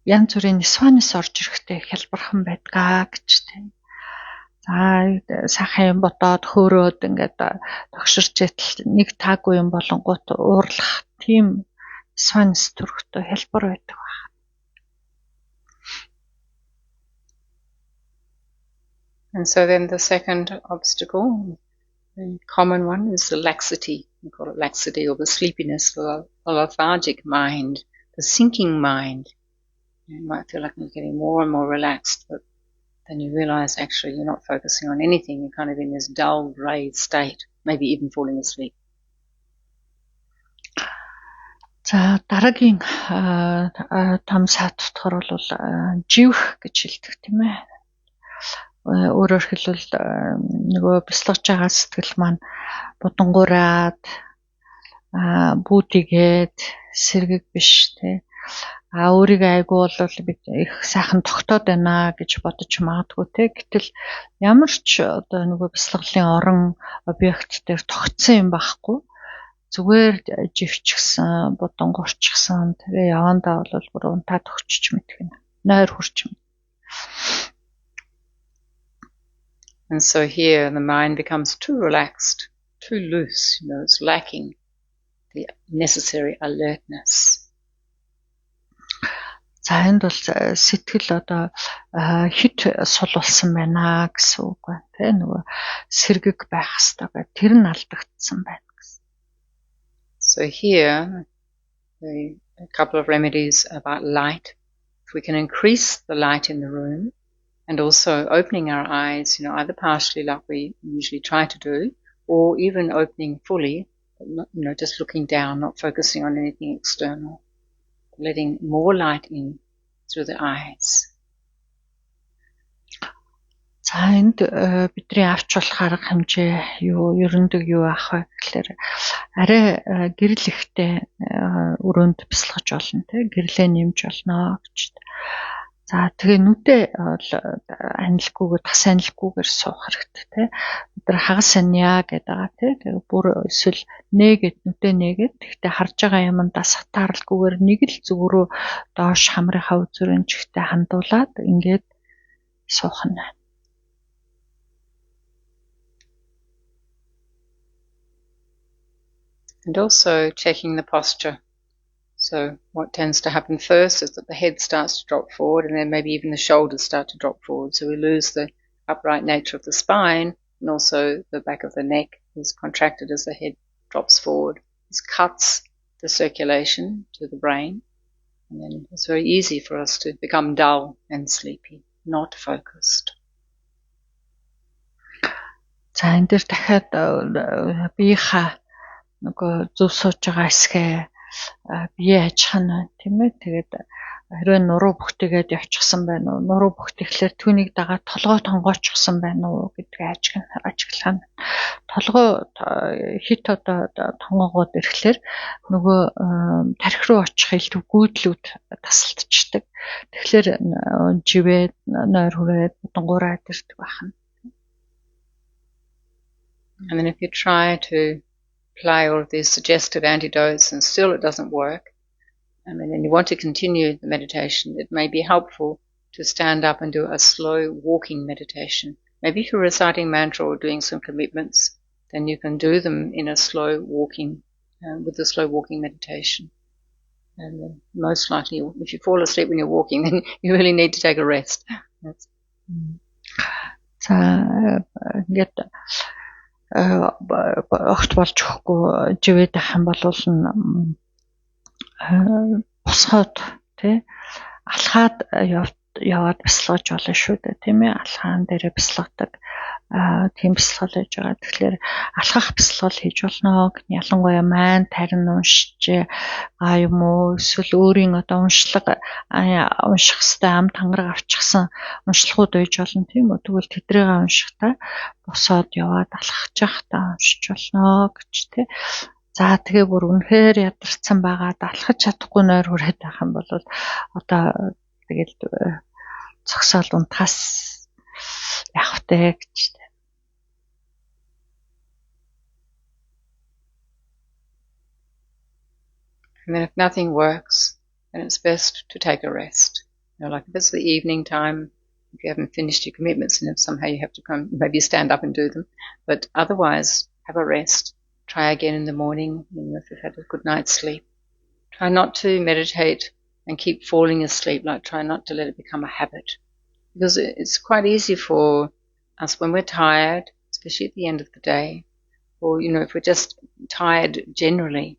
янз бүрийн нисванис орж ирэхтэй хялбархан байдгаа гэж тий. За сайхан юм бодоод хөөрөөд ингээд тогширч яатал нэг таагүй юм болонгууд уурлах тийм нисванис төрөхтэй хялбар байдаг байна. And so then the second obstacle, the common one, is the laxity. We call it laxity, or the sleepiness, the lethargic mind, the sinking mind. You might feel like you're getting more and more relaxed, but then you realize actually you're not focusing on anything. You're kind of in this dull, grey state, maybe even falling asleep. За дараагийн том саад тутгаар бол живх гэж хэлдэг тийм ээ. Өөрөөр хэлбэл нөгөө бяцлагж байгаа сэтгэл маань будангуураад бүүтигээд сэргэг биш тий. Өөрийгөө айгүй бол бид их сайхан тогтоод байна гэж бодож магадгүй тий. Гэтэл ямар ч одоо нөгөө бяцлаглалын орон объект дээр тогтсон юм байхгүй. Зүгээр живчихсэн, будангуурчихсан тэгээ явандаа бол бүр унтаад өгчөж мэдэх юм. Нойр хурч юм. And so here the mind becomes too relaxed, too loose, it's lacking the necessary alertness. За энд бол сэтгэл одоо хит сул болсон байна гэсэн үг байна. Тэ нөгөө сэргэг байх хэрэгтэй. Тэр нь алдагдсан байна гэсэн. So here a couple of remedies about light. If we can increase the light in the room, and also opening our eyes, either partially like we usually try to do, or even opening fully, just looking down, not focusing on anything external, letting more light in through the eyes. За энд бидний авч болох арга хэмжээ ерөндөг юу ах вэ гэхээр арай гэрэл ихтэй өрөөнд бяцлагж болно те гэрлээ нэмж болно гэж. За тэгээ нүдээ анилгүйгээр тас анилгүйгээр суух хэрэгтэй те. Өдөр хагас санья гэдэг байгаа те. Тэгээ бүр эсвэл нээгээд нүдээ нээгээд тэгтээ харж байгаа юмдаа сатааралгүйгээр нэг л зүгрөө доош хамрынхаа үзүүрэн чигтээ хандуулаад ингээд суух нь. And also checking the posture. So what tends to happen first is that the head starts to drop forward and then maybe even the shoulders start to drop forward. So we lose the upright nature of the spine, and also the back of the neck is contracted as the head drops forward. This cuts the circulation to the brain, and then it's very easy for us to become dull and sleepy, not focused. За энэ дээр дахиад биеийнхаа нөгөө зөв сууж байгаа хэсгээ бие ажих нь тийм ээ. Тэгээд хэрвээ нуруу бүхтэйгээд явчихсан байна уу? Нуруу бүхтэйхлээр түүнийг дагаад толгой тонгоочсон байна уу гэдгээ ажиглах нь. Толгой хит одоо тонгоогоод ирэхлээр нөгөө тархи руу очих илтв гүйдлүүд тасалдчихдаг. Тэгэхээр живээд нойр хүрээд будангуураад ирдэг байна. And then if you try to apply all of these suggestive antidotes and still it doesn't work, and you want to continue the meditation, it may be helpful to stand up and do a slow walking meditation. Maybe if you're reciting mantra or doing some commitments, then you can do them in a slow walking, with the slow walking meditation. And most likely, if you fall asleep when you're walking, then you really need to take a rest. За ингээд огт болж өгөхгүй живээд ах юм бол босгоод тий алхаад яваад бясалгаж болно шүү дээ тийм ээ алхаан дээрээ бясалгадаг тийм бясалгал хийж байгаа. Тэгэхээр алхах бясалгал хийж болно. Ялангуяа маань тарин уншиж юм уу эсвэл өөрийн одоо унших хэвээр ам тангараг авчихсан уншлагууд байж болно тийм үү. Тэгвэл тэдрийг уншихтаа босоод яваад алхаж явахдаа уншиж болно гэж тий. За тэгээ бүр үнэхээр ядарсан байгаад алхаж чадахгүй нойр хүрээд байх юм бол одоо тэгэл цогсоол унтахаас явахтай гэж тий. And then if nothing works, then it's best to take a rest. Like if it's the evening time, if you haven't finished your commitments and if somehow you have to come, maybe stand up and do them. But otherwise, have a rest. Try again in the morning, if you've had a good night's sleep. Try not to meditate and keep falling asleep. Like try not to let it become a habit. Because it's quite easy for us when we're tired, especially at the end of the day, or, if we're just tired generally,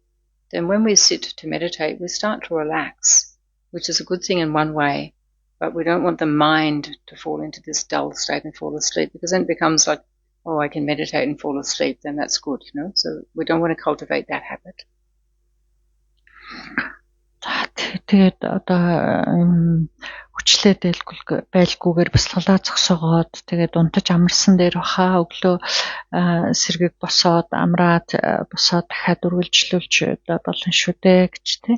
then when we sit to meditate, we start to relax, which is a good thing in one way, but we don't want the mind to fall into this dull state and fall asleep, because then it becomes like, oh, I can meditate and fall asleep, then that's good, So we don't want to cultivate that habit. Тэгээд одоо хүчлээ байлгүйгээр бясалгалаа зогсоогоод тэгээд унтаж амарсан дээр баха өглөө сэргийг босоод амраад босоод дахиад үргэлжлүүлж болно шүү дээ гэж тий.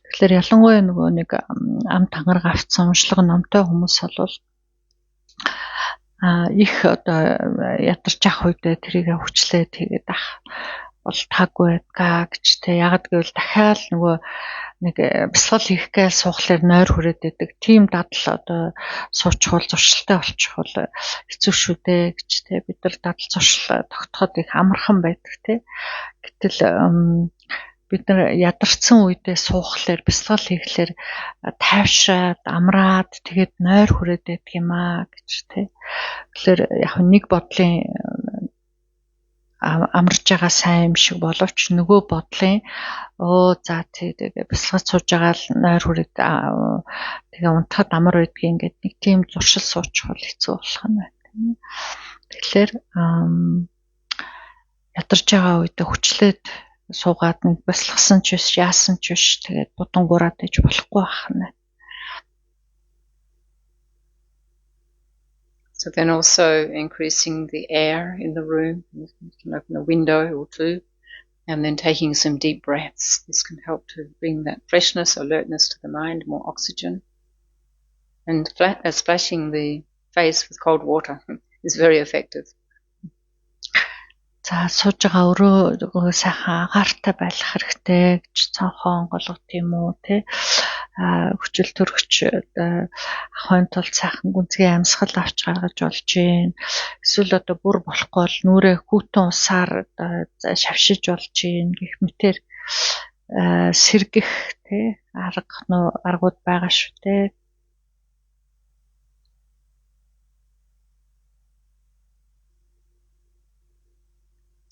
Тэгэхээр ялангуяа нөгөө нэг ам тангараг авцсан уншлага номтой хүмүүс бол их одоо ядарч ах үедээ тэрийг хүчлээ тэгээд ах бол таагүй байдгаа гэж тий. Ягд гэвэл дахиад нөгөө нэг бясалгал хийх гээл суухлаар нойр хүрээд байдаг. Тийм дадал одоо суучхул зуршилтай болчихвол хэцүү шүү дээ гэж тий. Бид нар дадал зуршил тогтоход их амархан байдаг тий. Гэтэл бид нар ядарсан үедээ суухлаар бясалгал хийхлээр тайвшраад амраад тэгээд нойр хүрээд байдаг юм аа гэж тий. Тэгэхээр яг нэг бодлын амарч байгаа сайн юм шиг боловч нөгөө бодлын за тэгээ бясалгаж сууж байгаа л нойр хүрээд тэгээ унтахад амар байдгийн ингээд нэг тийм зуршил суучих бол хэцүү болох нь байна. Тэгэхээр ядарч байгаа үедээ хүчлээд суугаад нэг бясалгасан ч биш яасан ч биш тэгээд будангуураад иж болохгүй байна. So then also increasing the air in the room. You can open a window or two and then taking some deep breaths. This can help to bring that freshness, alertness to the mind, more oxygen. And splashing the face with cold water is very effective. За сууж байгаа өөрөө сайхан агаартай байх хэрэгтэй гэж цонхон голгот юм уу тий. Хүчил төрөгч ахын тул сайхан гүнзгий амьсгал авч гаргаж болж гин. Эсвэл одоо бүр болохгүй бол нүрээ хүүтэн усаар шавшиж болж гин гэх мэтэр сэргэх тий аргууд байгаа шүү дээ.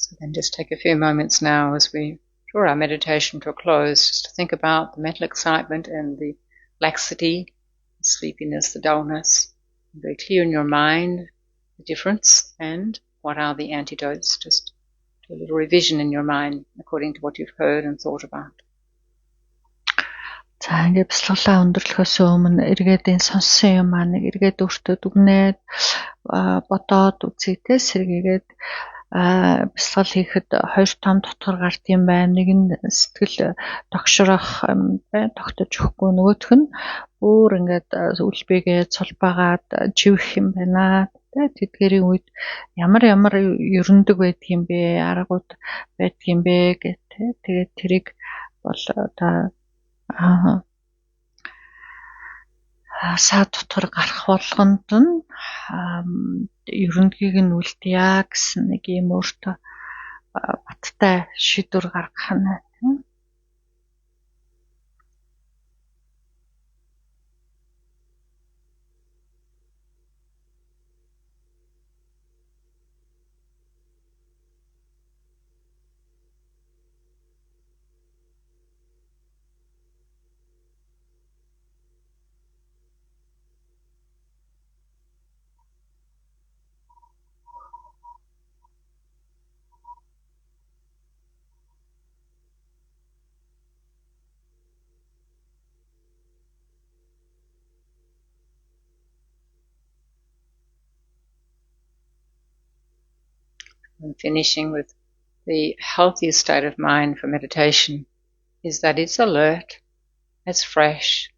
So then just take a few moments now as we draw our meditation to a close, just to think about the mental excitement and the laxity, the sleepiness, the dullness. Very clear in your mind the difference and what are the antidotes. Just do a little revision in your mind according to what you've heard and thought about. За ингээд бясалгалаа өндөрлөхөөс өмнө эргээдийн сонссон юм аа нэг эргээд өөртөө дүгнээд бодоод үзье сэргийгээд бясалгал хийхэд 2-5 дотор гард юм байна. Нэг нь сэтгэл тогшрох тогтож өгөхгүй нөгөөх нь бүр ингээд үлбэгээ цулбаагаад живэх юм байна. Тэдгэрийн үед ямар ерөндөг байдаг юм бэ? Аргууд байдаг юм бэ гэх тэгээд тэрийг бол одоо саад дотор гарах болгонд нь ерөнхийг нь үлдъя гэсэн нэг юм өөртөө баттай шийдвэр гаргах нь. And finishing with the healthiest state of mind for meditation is that it's alert, it's fresh,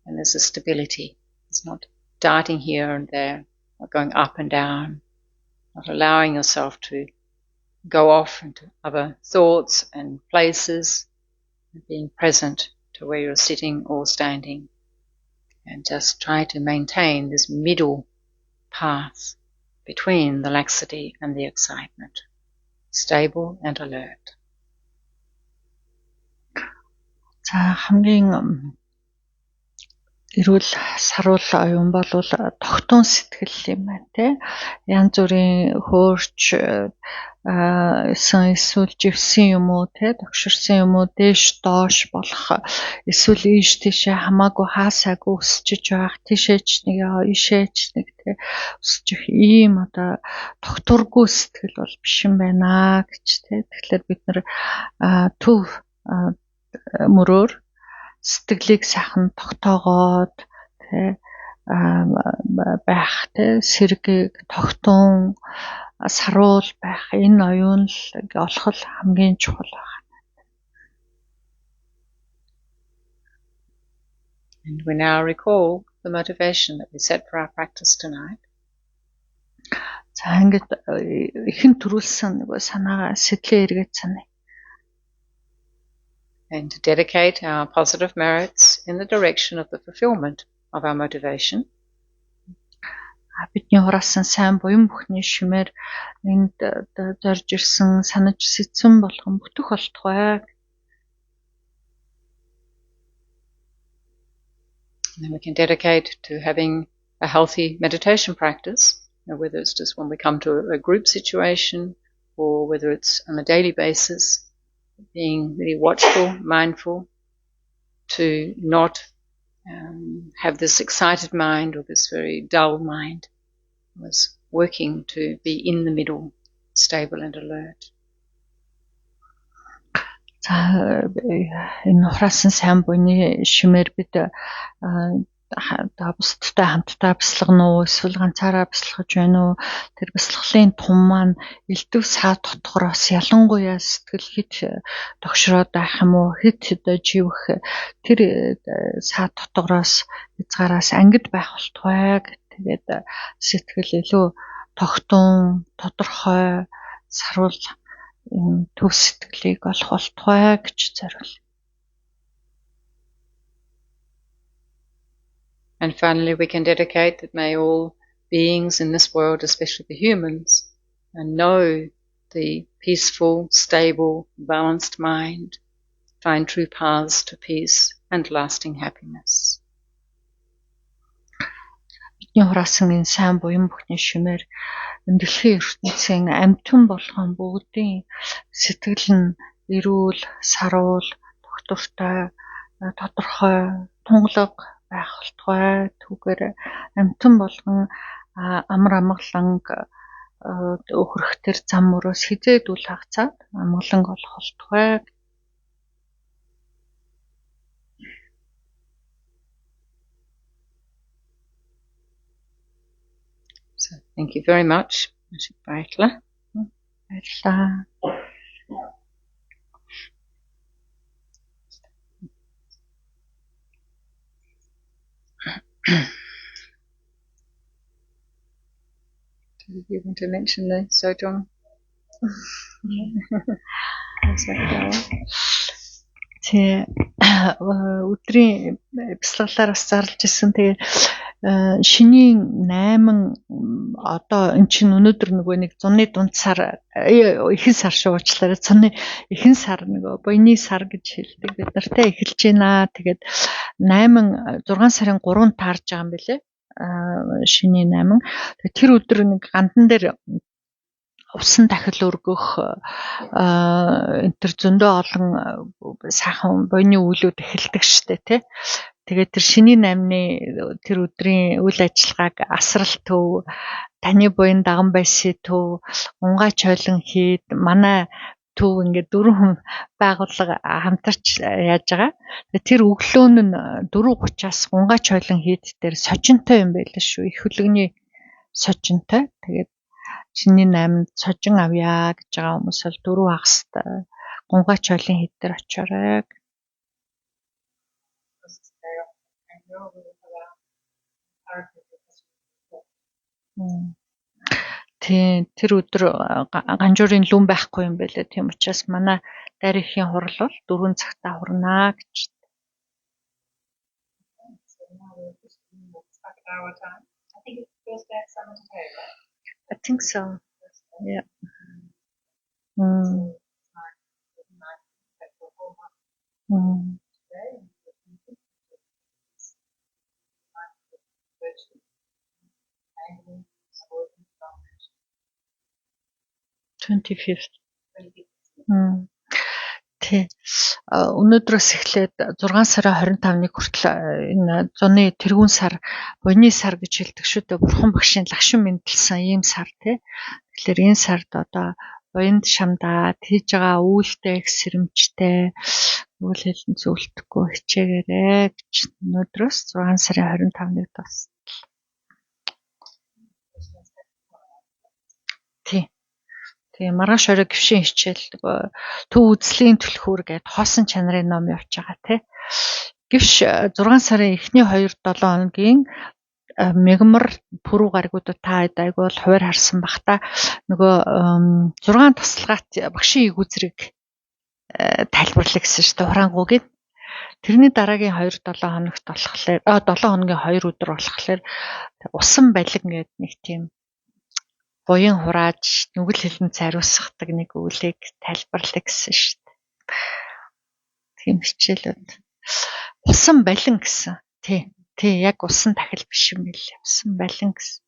and there's a stability. It's not darting here and there, not going up and down, not allowing yourself to go off into other thoughts and places, and being present to where you're sitting or standing, and just try to maintain this middle path between the laxity and the excitement, stable and alert. За хамгийн эрүүл саруул оюун бол тогтун сэтгэл юм байна те. Янз бүрийн хөөрч эсвэл живсэн юм уу те, тогширсан юм уу, дээш доош болох эсвэл ийш тийшээ хамаагүй хаасаагүй өсчиж байх, тийшээч нэг ийшээч нэг те өсчих ийм одоо тогтургүй сэтгэл бол биш юм байна гэж те. Тэгэхээр бид нар төв мөрөөр сэтгэлийг сайхан тогтоогоод тэ байх тэ сэргийг тогтун саруул байх энэ оюун л олох л хамгийн чухал байна. And we now recall the motivation that we set for our practice tonight. За ингээд ихэн төрүүлсэн нэг санаагаа сэтгэлээ эргээд санаа. And to dedicate our positive merits in the direction of the fulfillment of our motivation. Бидний хураасан сайн буян бүхний шимээр энд зорж ирсэн санаж сэтсэн болгон бүтэх болтугай. And we can dedicate to having a healthy meditation practice, whether it's just when we come to a group situation or whether it's on a daily basis. Being really watchful, mindful, to not have this excited mind or this very dull mind. Was working to be in the middle, stable and alert. За энэ хураасан сайн буйны шимээр бид бусдтай хамтдаа бясалгана уу эсвэл ганцаараа бясалгаж байна уу тэр бясалгалын тун маань элдв саа дотгороос ялангуяа сэтгэл хит тогшроод байх юм уу хит живэх тэр саа дотгороос хязгаараас ангид байх болтугай тэгээд сэтгэл илүү тогтун тодорхой саруул энэ төв сэтгэлийг олох болтугай гэж зориул. And finally, we can dedicate that may all beings in this world, especially the humans, know the peaceful, stable, balanced mind, find true paths to peace and lasting happiness. Бидний хураасан энэ сайн буян бүхний шимээр дэлхийн ертөнцийн амьтан болгон бүгдийн сэтгэл нь эрүүл, саруул, тогтвортой, тодорхой, тунгалаг байх болтугай түүгээр амьтан болгон амар амгаланг өхрөх төр зам мөрөөс хизээд үл хагацаад амгаланг болох болтугай. So thank you very much. Баярлалаа. Баярлалаа. Do you want to mention the Sojong? Тэ өдрийн бясалгалаар бас зарлж ирсэн. Тэгээ шинийн 8 одоо эн чинь өнөөдөр нөгөө нэг зуны дунд сар ихэнх сар шуучлаарай. Зуны ихэнх сар нөгөө буйны сар гэж хэлдэг. Бид нартай эхэлж байна. Тэгээд 6 сарын 3-нд таарж байгаа юм билэ. Шинийн 8. Тэгээд тэр өдөр нэг гандан дээр усан дахил өргөх энэ төр зөндөө олон сайхан буйны үйлүүд эхэлдэг штэ тий. Тэгээд тэр шинийн 8-ны тэр өдрийн үйл ажиллагааг асрал төв, таны буян даган байсны төв, унгаач хойлон хийд манай төв ингээд 4 хүн байгууллага хамтарч яаж байгаа. Тэр өглөө нь 4:30-аас унгаач хойлон хийд дээр сочинтой юм байл шүү. Их хөлөгний сочинтой. Тэгээд чиний 8-нд сожин авъя гэж байгаа хүмүүс бол 4 хагастай. Гунгайч хойлын хэд дээр очиорой. Тийм тэр өдөр ганжуурын лүн байхгүй юм байлаа. Тийм учраас манай дарихийн хурал бол 4 цагтаа хурнаа гэж. I think so. Yeah. Twenty-fifth. Тий. Өнөөдрөөс эхлээд 6 сарын 25-ны хүртэл энэ зуны тэргүүн сар, буйны сар гэж хэлдэг шүү дээ. Бурхан багшийн лагшин мэндэлсэн ийм сар тий. Тэгэхээр энэ сард одоо буянд шамдаад хийж байгаа үйлдэл сэрэмжтэй үйл хэлэн зөвлөдөггүй хичээгээрэй гэж өнөөдрөөс 6 сарын 25-ныг бас. Тийм маргааш орой гişийн хичээл төв үзлийн түлхүүр гээд хоосон чанарын ном явж байгаа тий. Гiş 6 сарын эхний 2-7 хоногийн мегмар пүрүү гаргуудад та айгүй бол хуваар харсан бах та нөгөө 6 тасалгаат багшийн игүүзрийг тайлбарлаа гэсэн шүү дээ хурангуугийн. Тэрний дараагийн 2-7 хоногт болохоор 7 хоногийн 2 өдөр болохоор усан балин гэдэг нэг тийм буян хурааж нүгэл хэлэн цариусгадаг нэг үлийг тайлбарлаа гэсэн шүү дээ. Тийм хичээлүүд. Усан балин гэсэн. Тий, яг усан тахил биш юм билээ. Усан балин гэсэн.